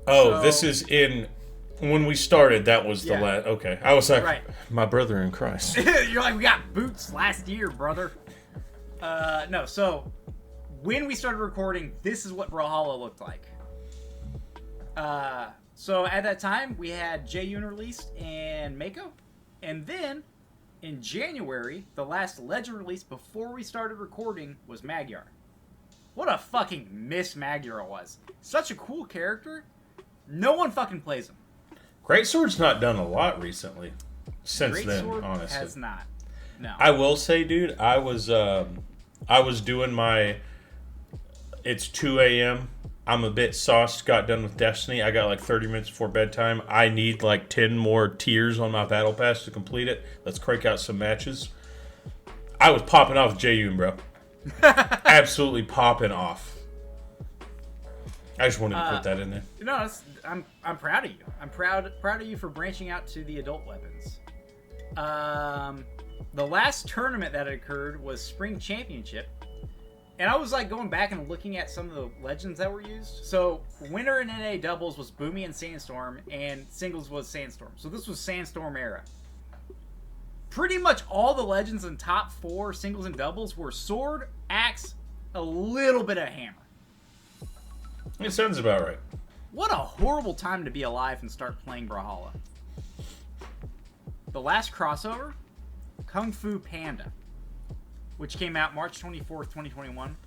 Oh, so, this is in... When we started, that was the last... Okay. I was like, my brother in Christ. You're like, we got boots last year, brother. No, so... When we started recording, this is what Brawlhalla looked like. So at that time, we had J-Yoon released and Mako. And then, in January, the last legend release before we started recording was Magyar. What a fucking miss Magyar was. Such a cool character. No one fucking plays him. Greatsword's not done a lot recently. Since then, Greatsword honestly. has not. No. I will say, dude, I was doing my... It's 2 a.m. I'm a bit sauced, got done with Destiny. I got like 30 minutes before bedtime. I need like 10 more tiers on my battle pass to complete it. Let's crank out some matches. I was popping off Jaeyoon, bro. Absolutely popping off. I just wanted to put that in there. No, I'm proud of you. I'm proud of you for branching out to the adult weapons. The last tournament that occurred was Spring Championship. And I was like going back and looking at some of the legends that were used. So winner in NA doubles was Boomy and Sandstorm, and singles was Sandstorm. So this was Sandstorm era. Pretty much all the legends in top 4 singles and doubles were sword, axe, a little bit of hammer. It sounds about right. What a horrible time to be alive and start playing Brawlhalla. The last crossover, Kung Fu Panda, which came out March 24th, 2021.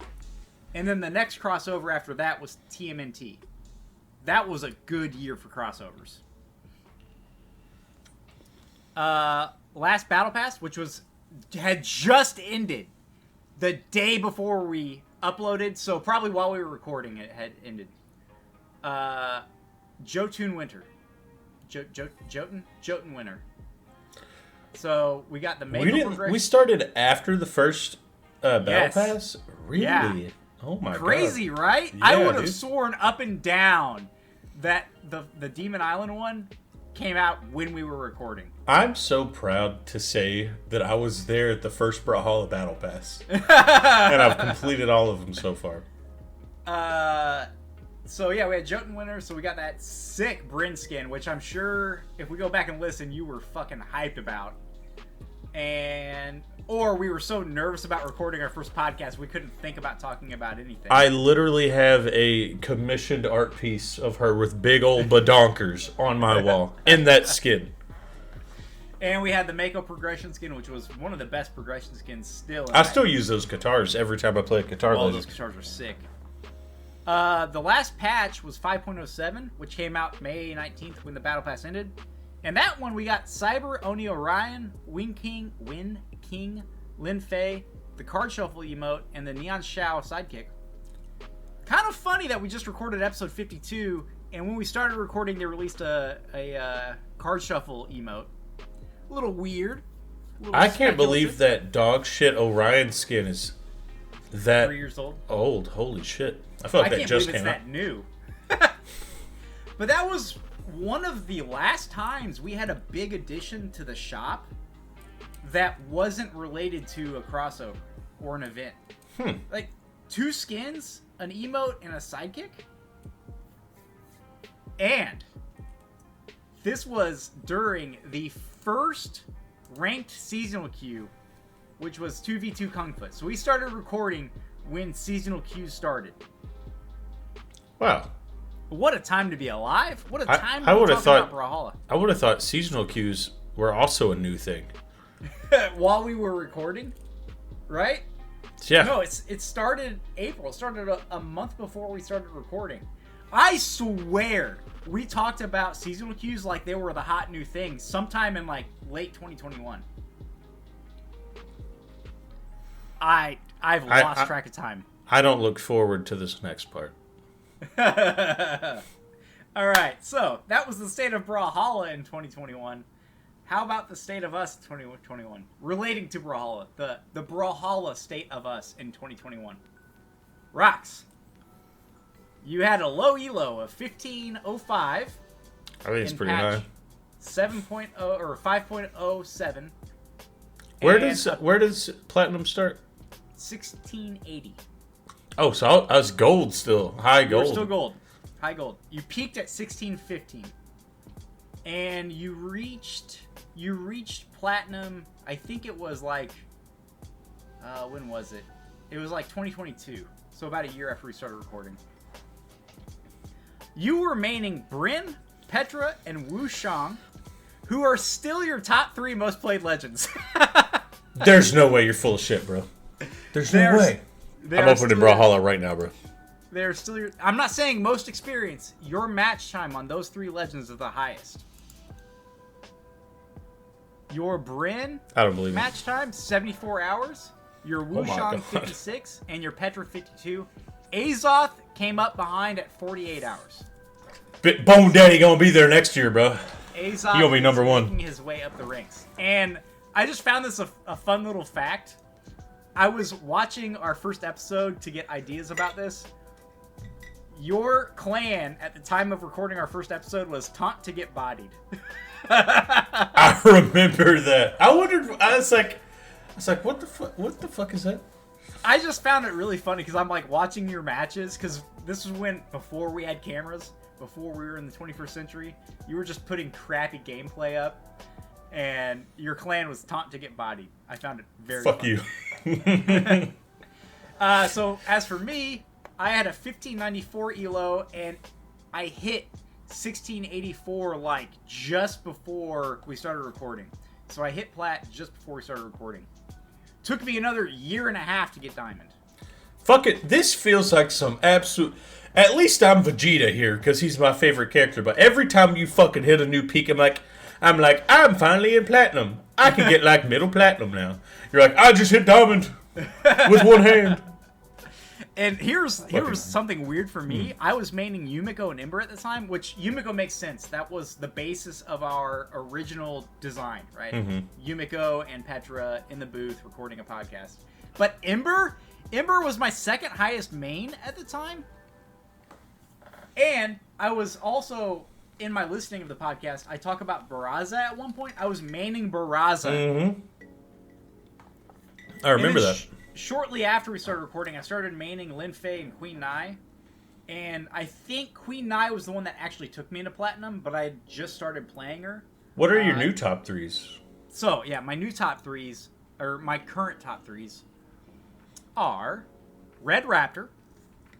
And then the next crossover after that was TMNT. That was a good year for crossovers. Last Battle Pass, which had just ended the day before we uploaded, so probably while we were recording it had ended. Jotun Winter. Jotun Winter. So we got the We started after the first Battle Pass? Really? Yeah. Oh my god. Crazy, right? Yeah, I would have sworn up and down that the Demon Island one came out when we were recording. I'm so proud to say that I was there at the first Brawlhalla Battle Pass. And I've completed all of them so far. So yeah, we had Jotun Winter, so we got that sick Bryn skin, which I'm sure if we go back and listen, you were fucking hyped about. Or we were so nervous about recording our first podcast, we couldn't think about talking about anything. I literally have a commissioned art piece of her with big old badonkers on my wall in that skin. And we had the Mako progression skin, which was one of the best progression skins still. I still use those guitars every time I play a guitar. All those guitars are sick. The last patch was 5.07, which came out May 19th when the Battle Pass ended. And that one we got Cyber, Oni Orion, Wind King, Lin Fei, the Card Shuffle emote, and the Neon Shao sidekick. Kind of funny that we just recorded episode 52, and when we started recording they released a Card Shuffle emote. A little weird. I can't believe that dog shit Orion skin is that 3 years old. Old. Holy shit. I feel like that just came out. I can't believe it's that new. But that was one of the last times we had a big addition to the shop that wasn't related to a crossover or an event. Like 2 skins, an emote, and a sidekick. And this was during the first ranked seasonal queue, which was 2v2 Kung Fu. So we started recording when seasonal queues started. Wow. What a time to be alive. What a time I to would be have talking thought, about Brawlhalla. I would have thought seasonal queues were also a new thing. While we were recording, right? Yeah. No, it started April. It started a month before we started recording. I swear we talked about seasonal queues like they were the hot new thing sometime in like late 2021. I've lost track of time. I don't look forward to this next part. Alright, so that was the state of Brawlhalla in 2021. How about the state of us in 2021? Relating to Brawlhalla. The Brawlhalla state of us in 2021. Rox, you had a low elo of 1505. I think it's pretty high. 7.0 or 5.07. Where does platinum start? 1680. Oh, so I was gold still. High gold. You're still gold. High gold. You peaked at 1615. And you reached platinum, I think it was like when was it? It was like 2022. So about a year after we started recording. You were maining Bryn, Petra, and Wu Shang. who are still your top 3 most played legends. There's no way you're full of shit, bro. There's no way. I'm opening Brawlhalla right now, bro. They're still your... I'm not saying most experience. Your match time on those 3 legends is the highest. Your Bryn I don't believe match it. time, 74 hours. Your Wushang, 56. And your Petra, 52. Azoth came up behind at 48 hours. Bone Daddy gonna be there next year, bro. Azoth He gonna be number one. making his way up the ranks. And I just found this a fun little fact. I was watching our first episode to get ideas about this. Your clan, at the time of recording our first episode, was Taunt to Get Bodied. I remember that. I wondered. I was like, what the fuck? What the fuck is that? I just found it really funny because I'm like watching your matches because this was before we had cameras, before we were in the 21st century. You were just putting crappy gameplay up, and your clan was Taunt to Get Bodied. I found it very Fuck funny. you. So as for me, I had a 1594 elo, and I hit 1684 like just before we started recording. So I hit plat just before we started recording. Took me another year and a half to get diamond. Fuck it. This feels like some absolute. At least I'm Vegeta here because he's my favorite character. But every time you fucking hit a new peak, I'm finally in platinum. I can get like middle platinum now. You're like, I just hit diamond with one hand. And here's something weird for me. I was maining Yumiko and Ember at the time, which Yumiko makes sense. That was the basis of our original design, right? Yumiko and Petra in the booth recording a podcast. But Ember was my second highest main at the time. And I was also, in my listening of the podcast, I talk about Barraza at one point. I was maining Barraza. I remember that. Shortly after we started recording, I started maining Lin Fei and Queen Nai. And I think Queen Nai was the one that actually took me into Platinum, but I had just started playing her. What are your new top 3s? So, yeah, my new top 3s, or my current top 3s, are Red Raptor.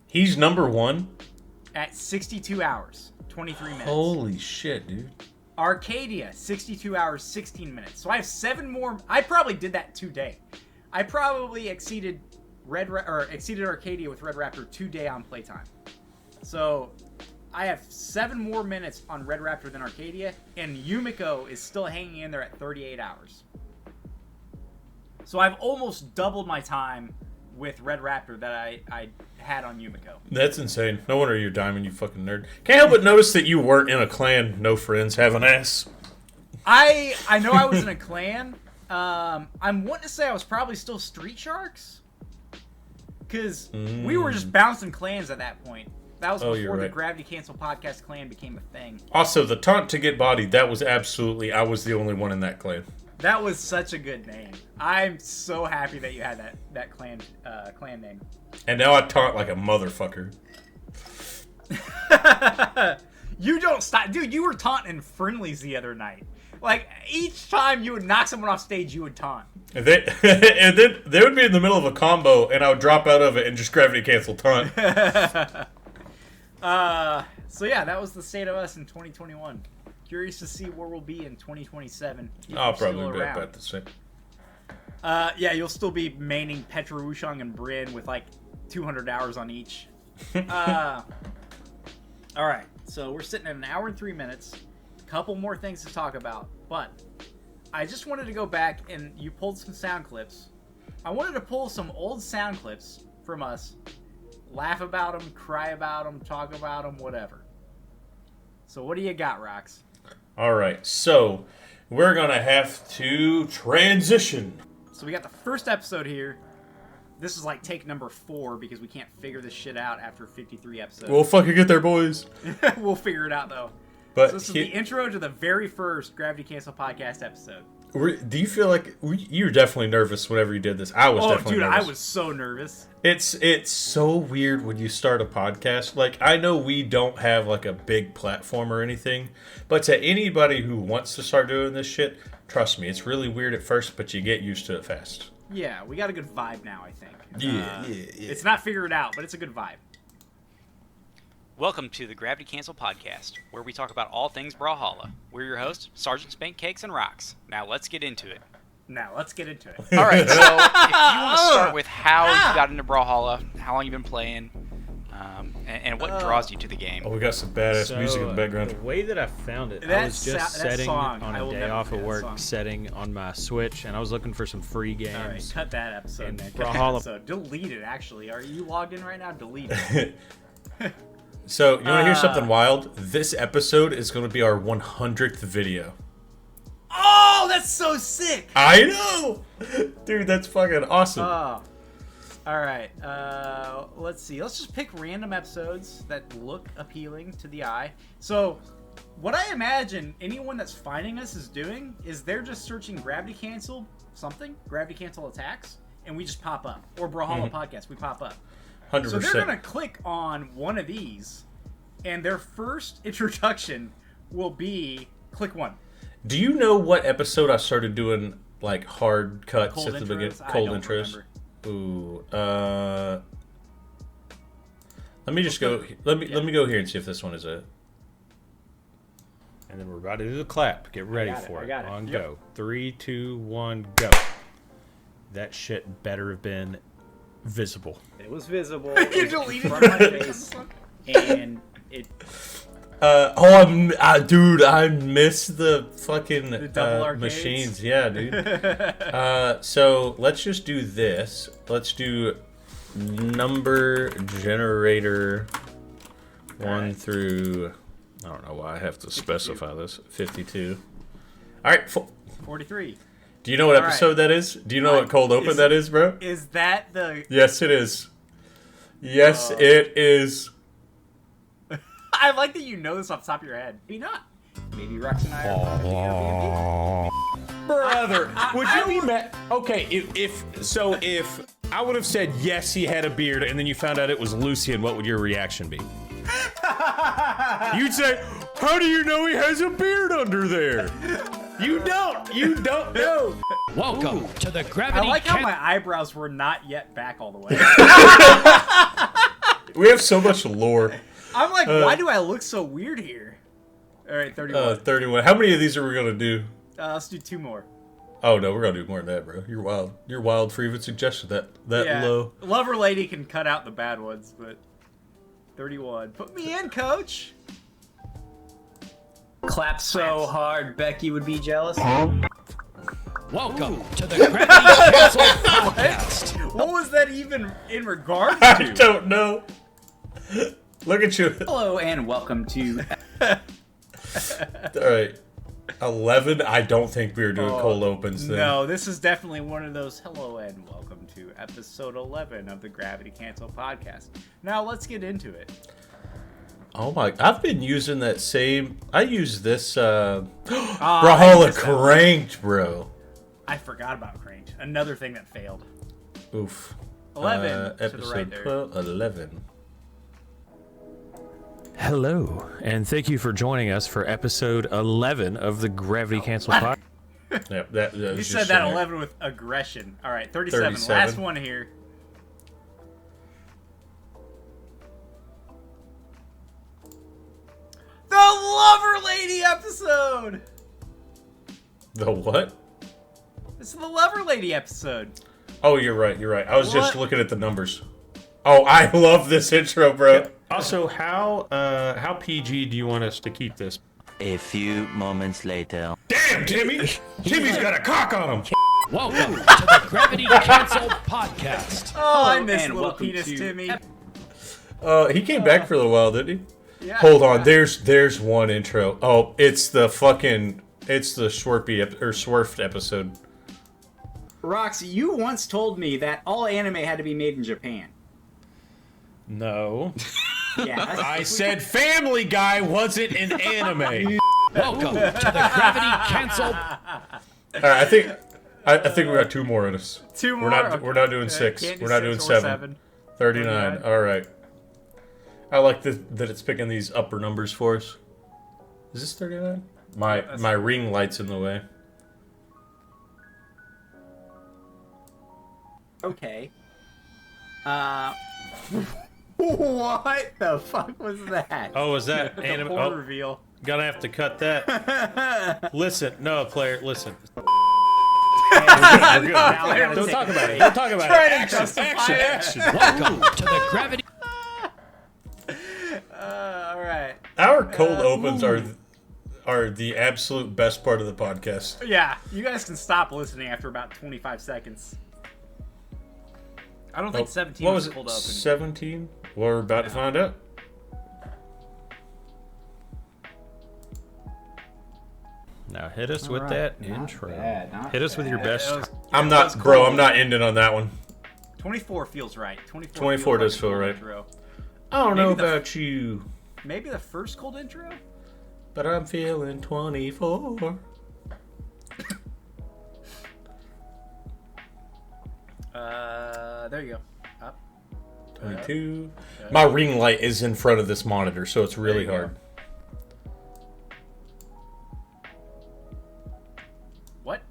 He's number 1? At 62 hours, 23 minutes. Holy shit, dude. Arcadia, 62 hours, 16 minutes. So I have 7 more. I probably did that today. I probably exceeded Arcadia with Red Raptor today on playtime. So I have 7 more minutes on Red Raptor than Arcadia, and Yumiko is still hanging in there at 38 hours. So I've almost doubled my time with Red Raptor that I had on Yumiko. That's insane. No wonder you're diamond, you fucking nerd. Can't help but notice that you weren't in a clan, no friends, have an ass. I know I was in a clan. I'm wanting to say I was probably still Street Sharks. Because we were just bouncing clans at that point. That was before the Gravity Cancel Podcast clan became a thing. Also, the Taunt to Get Bodied, that was absolutely, I was the only one in that clan. That was such a good name. I'm so happy that you had that clan name. And now I taunt like a motherfucker. You don't stop. Dude, you were taunting friendlies the other night. Like, each time you would knock someone off stage, you would taunt. And then they would be in the middle of a combo, and I would drop out of it and just gravity cancel taunt. So yeah, that was the state of us in 2021. Curious to see where we'll be in 2027. I'll probably be about the same. Yeah, you'll still be maining Petra, Wushang, and Bryn with like 200 hours on each. All right, so we're sitting at 1 hour and 3 minutes. Couple more things to talk about, but I just wanted to go back, and you pulled some sound clips. I wanted to pull some old sound clips from us, laugh about them, cry about them, talk about them, whatever. So what do you got, Rox? All right, so we're gonna have to transition. So we got the first episode here. This is like take number 4 because we can't figure this shit out after 53 episodes. We'll fucking get there, boys. We'll figure it out though. But so this is the intro to the very first Gravity Cancel Podcast episode. Do you feel like you were definitely nervous whenever you did this? I was definitely nervous. I was so nervous. It's so weird when you start a podcast. Like, I know we don't have like a big platform or anything, but to anybody who wants to start doing this shit, trust me, it's really weird at first, but you get used to it fast. Yeah, we got a good vibe now, I think. Yeah. It's not figured out, but it's a good vibe. Welcome to the Gravity Cancel Podcast, where we talk about all things Brawlhalla. We're your hosts, Sergeant Spank Cakes and Rocks. Now let's get into it. All Alright, so if you want to start with how you got into Brawlhalla, how long you've been playing, and what draws you to the game. Oh, we got some badass music in the background. The way that I found it, I That was just that setting song, on I a will day never off forget of that work, song. setting on my Switch, and I was looking for some free games. All right, cut that episode, And man. Cut Brawlhalla- that episode. Delete it, actually. Are you logged in right now? Delete it. So, you want to hear something wild? This episode is going to be our 100th video. Oh, that's so sick! I know! Dude, that's fucking awesome. Oh. Alright, let's see. Let's just pick random episodes that look appealing to the eye. So, what I imagine anyone that's finding us is doing is they're just searching Gravity Cancel something, Gravity Cancel Attacks, and we just pop up. Or Brawlhalla Podcast, we pop up. 100%. So they're going to click on one of these, and their first introduction will be click one. Do you know what episode I started doing, like, hard cuts Cold at the beginning? intros? I Cold don't intros? remember. Ooh, let me just go. Let me go here and see if this one is it. And then we're about to do the clap. Get ready got it, for I it. got it. On Yep. go. 3, 2, 1, go. That shit better have been visible. It was visible. You It was deleted in front of my face, and it Dude, I miss the fucking double arcades? machines. Yeah, dude. So let's just do this. Let's do number generator 1 through. I don't know why I have to specify this. 52. All right. 43. Do you know what All right. episode that is? Do you know what cold open that is, bro? Is that the? Yes, it is. Yes, it is. I like that you know this off the top of your head. Maybe not. Maybe Rex and I are. Brother, would you be mad? Okay, if I would have said yes, he had a beard, and then you found out it was Lucian, what would your reaction be? You'd say, "How do you know he has a beard under there?" You don't know. Welcome to the I Gravity like how Cancel. my eyebrows were not yet back all the way. We have so much lore. I'm like, why do I look so weird here? All right, 31. 31. How many of these are we gonna do? Let's do 2 more. Oh no, we're gonna do more than that, bro. You're wild. You're wild for even suggesting that Yeah, low. Lover Lady can cut out the bad ones, but 31. Put me in, coach. Clap so hard Becky would be jealous. Welcome to the Gravity Cancel Podcast. What was that even in regards I to? don't know. Look at you. Hello and welcome to. All right. 11. I don't think we were doing cold opens then. No, this is definitely one of those hello and welcome to episode 11 of the Gravity Cancel podcast. Now let's get into it. Oh my! I've been using that same. I use this. I Brawlhalla missed that one. cranked, bro. I forgot about Cranked. Another thing that failed. Oof. 11 to the Episode right there. 12, 11. Hello, and thank you for joining us for episode 11 of the Gravity Cancel Podcast. Yep, that You was said just that generic. 11 with aggression. All right, 37. 37. Last one here. The Lover Lady episode. The what? This is the Lover Lady episode. Oh, you're right. You're right. I was just What? looking at the numbers. Oh, I love this intro, bro. Also, how PG do you want us to keep this? A few moments later. Damn, Timmy! Timmy's got a cock on him. Welcome to the Gravity Cancel Podcast. Oh, I Hello miss and little welcome penis to- Timmy. He came back for a little while, didn't he? Yeah. Hold on. There's one intro. Oh, it's the Swerfed episode. Rox, you once told me that all anime had to be made in Japan. No. Yeah. I said Family Guy wasn't an anime. Welcome to the Gravity Cancel. All right, I think we got 2 more in us. 2 more. We're not doing 6. Can't do We're not 6 doing or 7. 39. All right. I like that it's picking these upper numbers for us. Is this 39? My ring light's in the way. Okay. What the fuck was that? Oh, is that The anime? porn Oh, reveal. gonna have to cut that. Listen, no, player, listen. We're good. Now player, we gotta Don't take talk a about it. break. Don't talk about Try it. to Action, justify action, it. action. Welcome to the Gravity. All right. Our cold opens are the absolute best part of the podcast. Yeah, you guys can stop listening after about 25 seconds. I don't think 17 What was was a it? cold open. 17? We're about to find out. Now hit us with that intro. Hit us with your best. I'm not, bro. I'm not ending on that one. 24 feels right. 24, 24 feels does like a feel cold right. intro. I don't know Maybe the- about you, Maybe the first cold intro? but I'm feeling 24. There you go. Up. 22. My ring light is in front of this monitor, so it's really There you hard. What?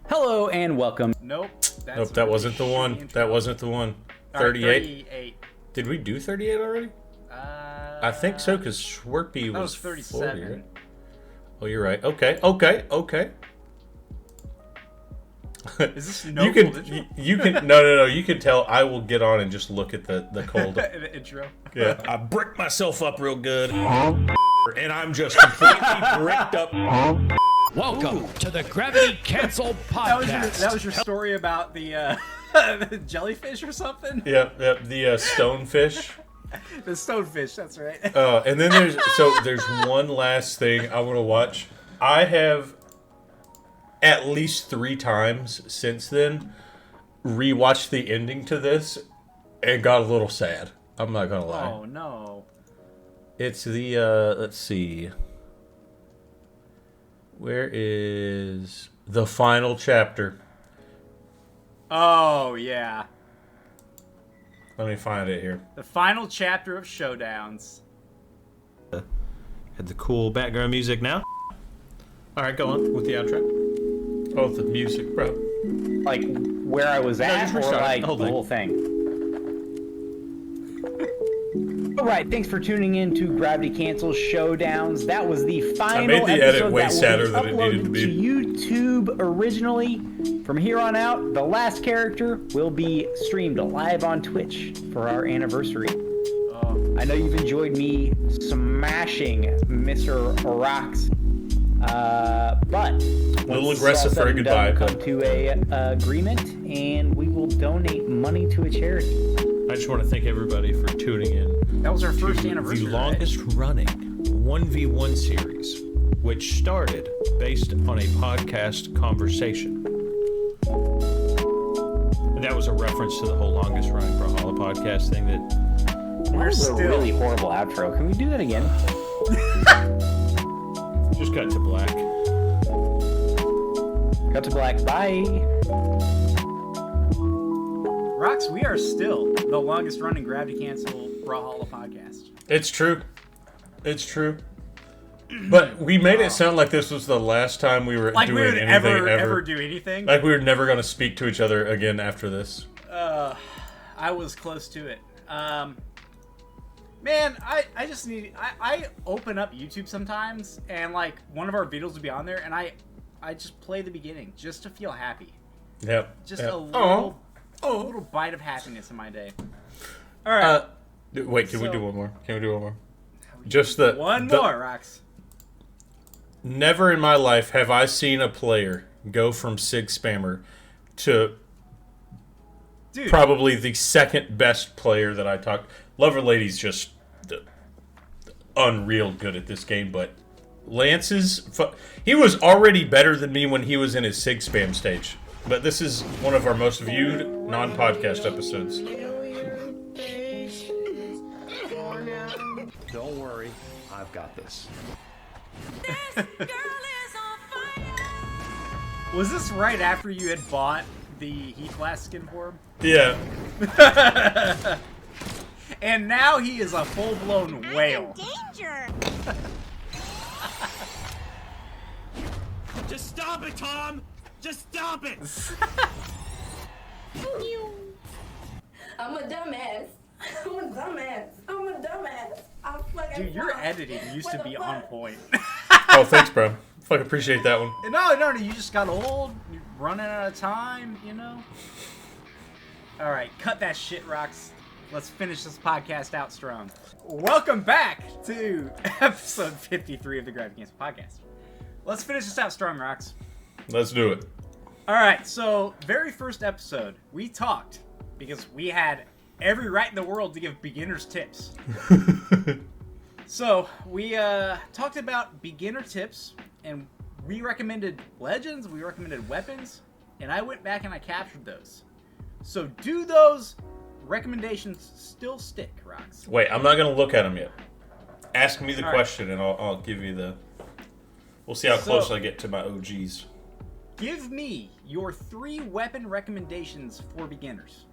Hello and welcome. Nope. That's Nope, that a wasn't the shitty one. intro. That wasn't the one. All right, 38. 38. Did we do 38 already? I think so, because Schwerpy That was was 37. 40, right? Oh, you're right. Okay. Is this no You can, cold intro? you can, no. You can tell. I will get on and just look at the cold. The intro. Yeah. I bricked myself up real good, and I'm just completely bricked up. Welcome to the Gravity Cancel Podcast. That was your story about the the jellyfish or something? Yep. The stonefish. The stonefish, that's right. And then there's one last thing I want to watch. I have at least 3 times since then rewatched the ending to this and got a little sad. I'm not gonna lie. Oh no. It's the let's see. Where is the final chapter? Oh yeah. Let me find it here. The final chapter of Showdowns. Had the cool background music now. All right, go on with the outro. Oh, the music, bro. Like where I was at, just or restart like the whole the thing. whole thing. All right, thanks for tuning in to Gravity Cancel Showdowns. That was the final made the edit episode way that sadder will than be it needed to uploaded to YouTube originally. From here on out, the last character will be streamed live on Twitch for our anniversary. I know you've enjoyed me smashing Mr. Rocks, but Little once aggressive it's all for a said and goodbye, done, but- come to a agreement, and we will donate money to a charity. I just want to thank everybody for tuning in. That was our first to anniversary. the right? longest running 1v1 series, which started based on a podcast conversation. And that was a reference to the whole longest running Brawlhalla podcast thing that That was a still- really horrible outro. Can we do that again? just got to black. Cut to black. Bye. Rox, we are still the longest running Gravity Cancel Brawlhalla podcast. It's true. It's true. But we made it sound like this was the last time we were Like doing we would anything ever do anything. Like we were never going to speak to each other again after this. I was close to it. Man, I just need... I open up YouTube sometimes, and like one of our videos will be on there, and I just play the beginning just to feel happy. Yep. Just yep. a little bite of happiness in my day. All right. Wait, can we So- do one more? Can we do one more? Just the One the- more, Rox. Never in my life have I seen a player go from Sig Spammer to Dude, probably the second best player that I talked. Lover Lady's just unreal good at this game, but he was already better than me when he was in his Sig Spam stage. But this is one of our most viewed non-podcast episodes. Don't worry, I've got this. was this right after you had bought the Heat Glass skin for him? Yeah. And now he is a full-blown whale. Danger! Just stop it, Tom! Just stop it! I'm a dumbass. I'm a dumbass. I'm fucking Dude, your dumb. editing used What to the be fuck? on point. Oh, thanks, bro. Fucking appreciate that one. No, you just got old. You're running out of time, you know? All right, cut that shit, Rox. Let's finish this podcast out strong. Welcome back to episode 53 of the Gravity Cancel podcast. Let's finish this out strong, Rox. Let's do it. All right, so very first episode, we talked because we had every right in the world to give beginners tips. So we talked about beginner tips, and we recommended legends, we recommended weapons, and I went back and I captured those. So do those recommendations still stick, Rox? Wait, I'm not going to look at them yet. Ask me the All right. question, and I'll give you the... We'll see how close I get to my OGs. Give me your 3 weapon recommendations for beginners.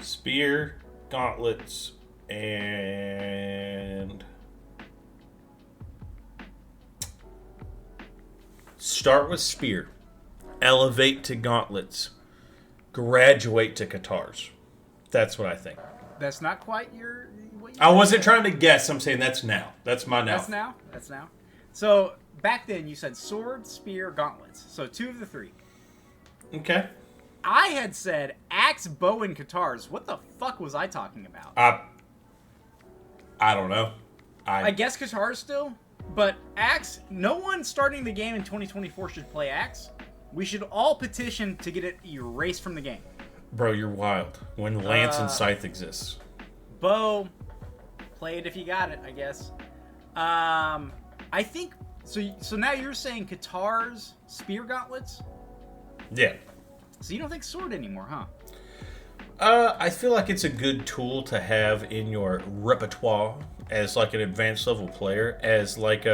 Spear, gauntlets, and... Start with spear. Elevate to gauntlets. Graduate to katars. That's what I think. That's not quite your... What you I wasn't trying to guess. I'm saying that's now. That's my now. That's now. So, back then you said sword, spear, gauntlets. So 2 of the 3. Okay. I had said axe, bow, and katars. What the fuck was I talking about? I don't know. I guess katars still, but axe. No one starting the game in 2024 should play axe. We should all petition to get it erased from the game. Bro, you're wild. When lance and scythe exists. Bow, play it if you got it, I guess. I think so. So now you're saying katars, spear, gauntlets. Yeah. So you don't think sword anymore, huh? I feel like it's a good tool to have in your repertoire as like an advanced level player. As like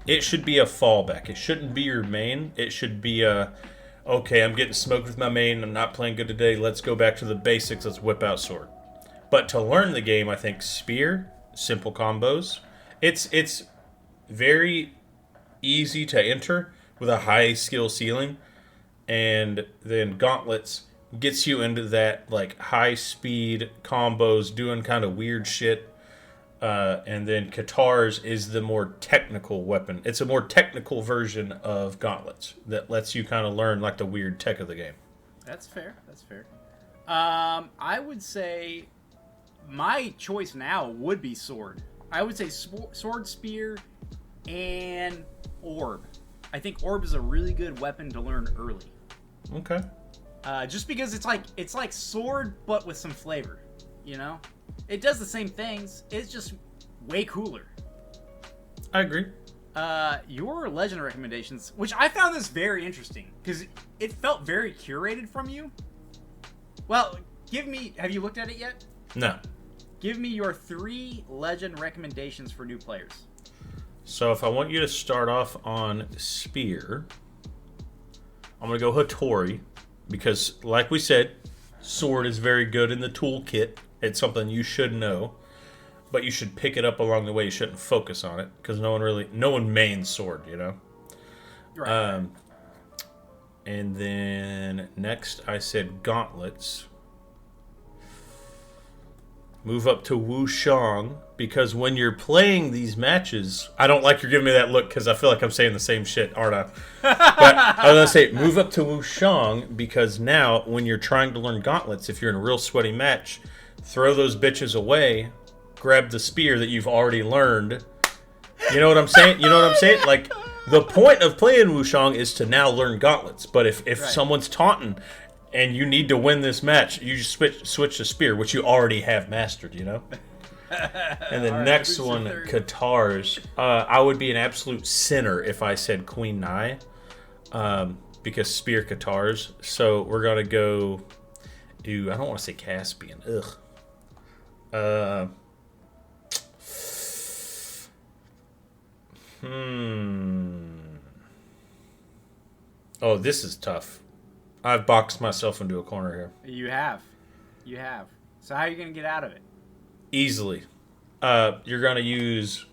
it should be a fallback. It shouldn't be your main. It should be okay, I'm getting smoked with my main. I'm not playing good today. Let's go back to the basics. Let's whip out sword. But to learn the game, I think spear, simple combos. It's very easy to enter with a high skill ceiling, and then gauntlets gets you into that like high speed combos, doing kind of weird shit. And then katars is the more technical weapon. It's a more technical version of gauntlets that lets you kind of learn like the weird tech of the game. That's fair. That's fair. I would say my choice now would be sword. I would say sword, spear, and orb. I think orb is a really good weapon to learn early. Okay. Just because it's like sword but with some flavor, you know? It does the same things. It's just way cooler. I agree. Your legend recommendations, which I found this very interesting because it felt very curated from you. Well, have you looked at it yet? No. Give me your 3 legend recommendations for new players. So if I want you to start off on spear, I'm going to go Hattori because, like we said, sword is very good in the toolkit. It's something you should know, but you should pick it up along the way. You shouldn't focus on it because no one mains sword, you know? Right. And then next I said gauntlets. Move up to Wushang because when you're playing these matches, I don't like you're giving me that look because I feel like I'm saying the same shit, aren't I? But I was gonna say move up to Wushang because now when you're trying to learn gauntlets, if you're in a real sweaty match, throw those bitches away, grab the spear that you've already learned. You know what I'm saying? Like the point of playing Wushang is to now learn gauntlets. But if Right. someone's taunting and you need to win this match, you just switch to spear, which you already have mastered, you know? And the next one, katars. I would be an absolute sinner if I said Queen Nai, because spear katars. So we're going to go... I don't want to say Caspian. Ugh. Oh, this is tough. I've boxed myself into a corner here. You have. So how are you going to get out of it? Easily. You're going to use...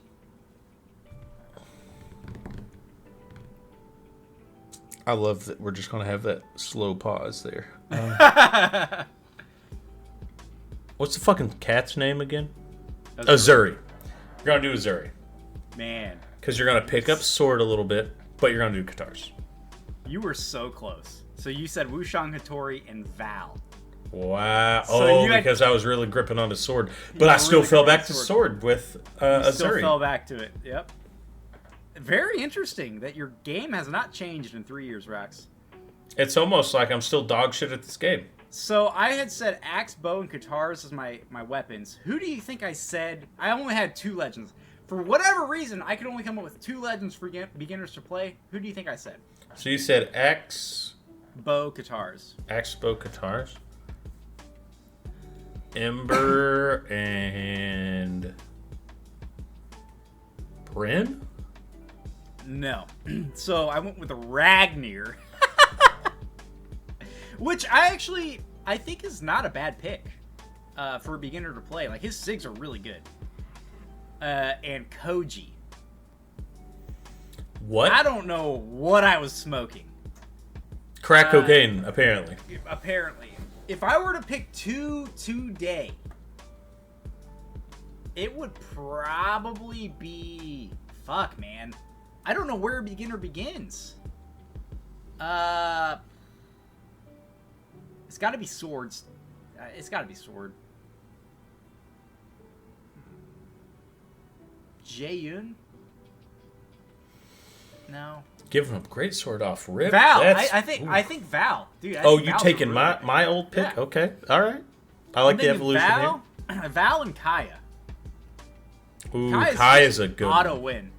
I love that we're just going to have that slow pause there. What's the fucking cat's name again? Azuri. You're gonna do Azuri. Man. Because you're gonna pick up sword a little bit, but you're gonna do Katars. You were so close. So you said Wushang Hattori and Val. Wow. So because I was really gripping on the sword. But I still fell back to sword with Azuri. Still fell back to it. Yep. Very interesting that your game has not changed in 3 years, Rax. It's almost like I'm still dog shit at this game. So I had said axe, bow, and katars as my weapons. Who do you think I said? I only had 2 legends. For whatever reason, I could only come up with 2 legends for beginners to play. Who do you think I said? So you said axe, bow, katars. Axe, bow, Katars. Ember and Bryn? No. So I went with Ragnar. Which I think is not a bad pick for a beginner to play. Like, his SIGs are really good. And Koji. What? I don't know what I was smoking. Crack cocaine, apparently. Apparently. If I were to pick 2 today, it would probably be... Fuck, man. I don't know where a beginner begins. It's got to be swords. It's got to be sword. Jae-yoon? No. Giving up great sword off rip. Val. I think Val. Dude, you taking my old pick? Yeah. Okay. All right. I like the evolution Val, here. Val and Kaya. Ooh, Kaya's a good auto win.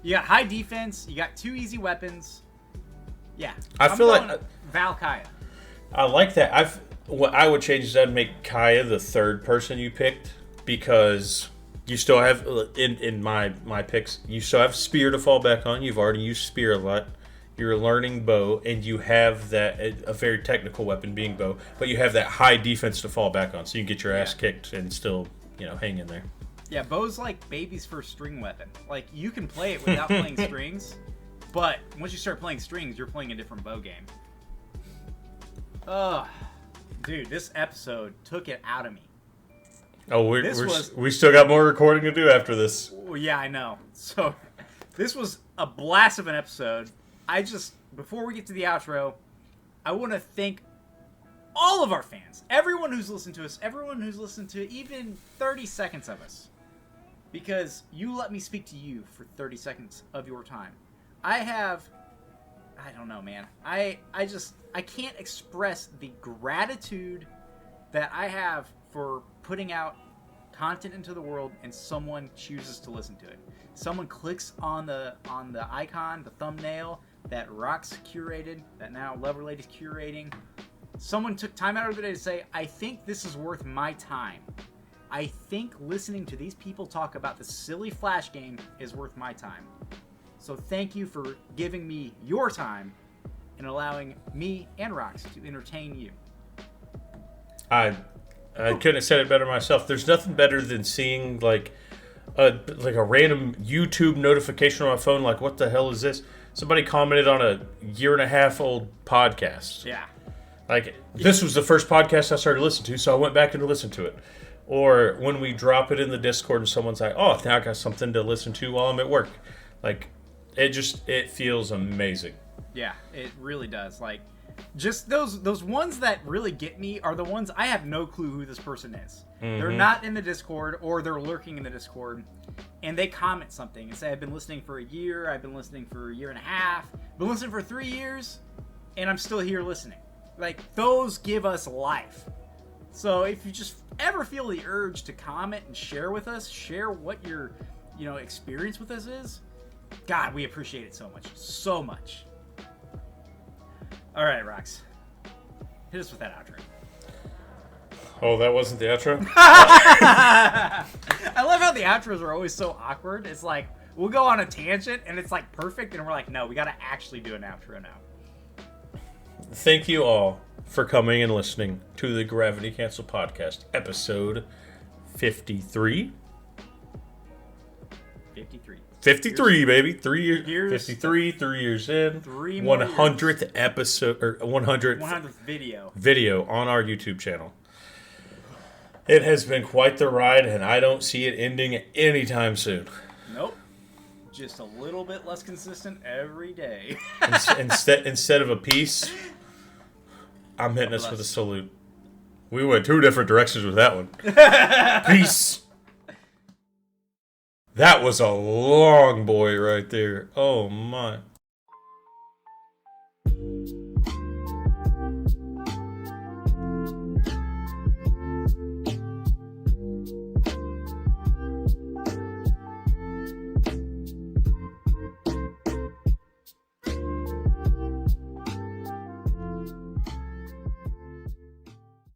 You got high defense. You got 2 easy weapons. Yeah. I feel like Val Kaya. I like that. What I would change is I'd make Kaya the 3rd person you picked, because you still have in my picks. You still have spear to fall back on. You've already used spear a lot. You're learning bow, and you have that a very technical weapon being bow, but you have that high defense to fall back on, so you can get your ass kicked and still hang in there. Yeah, bow's like baby's first string weapon. Like, you can play it without playing strings, but once you start playing strings, you're playing a different bow game. Ugh. Dude, this episode took it out of me. Oh, we still got more recording to do after this. Well, yeah, I know. So, this was a blast of an episode. Before we get to the outro, I want to thank all of our fans, everyone who's listened to us, everyone who's listened to even 30 seconds of us, because you let me speak to you for 30 seconds of your time. I don't know, man. I can't express the gratitude that I have for putting out content into the world, and someone chooses to listen to it. Someone clicks on the icon, the thumbnail that Rox curated, that now Loverlady's curating. Someone took time out of their day to say, I think this is worth my time. I think listening to these people talk about the silly Flash game is worth my time. So thank you for giving me your time and allowing me and Rox to entertain you. I couldn't have said it better myself. There's nothing better than seeing like a random YouTube notification on my phone. Like, what the hell is this? Somebody commented on a 1.5-year old podcast. Yeah. Like, this was the first podcast I started listening to, so I went back and listened to it. Or when we drop it in the Discord and someone's like, oh, now I got something to listen to while I'm at work. Like, it feels amazing. Yeah, it really does. Like, just those ones that really get me are the ones I have no clue who this person is. Mm-hmm. They're not in the Discord, or they're lurking in the Discord, and they comment something and say, I've been listening for a year, I've been listening for 1.5 years, been listening for 3 years, and I'm still here listening. Like, those give us life. So if you just ever feel the urge to comment and share with us, share what your experience with us is, God, we appreciate it so much. So much. All right, Rox. Hit us with that outro. Oh, that wasn't the outro? I love how the outros are always so awkward. It's like, we'll go on a tangent, and it's like perfect, and we're like, no, we got to actually do an outro now. Thank you all for coming and listening to the Gravity Cancel Podcast, episode 53. 53, baby. 3 years. 53, 3 years in. 3 more 100th years. Episode, or 100th video on our YouTube channel. It has been quite the ride, and I don't see it ending anytime soon. Nope. Just a little bit less consistent every day. Instead of a peace, I'm hitting us with a salute. We went 2 different directions with that one. Peace. That was a long boy right there. Oh my.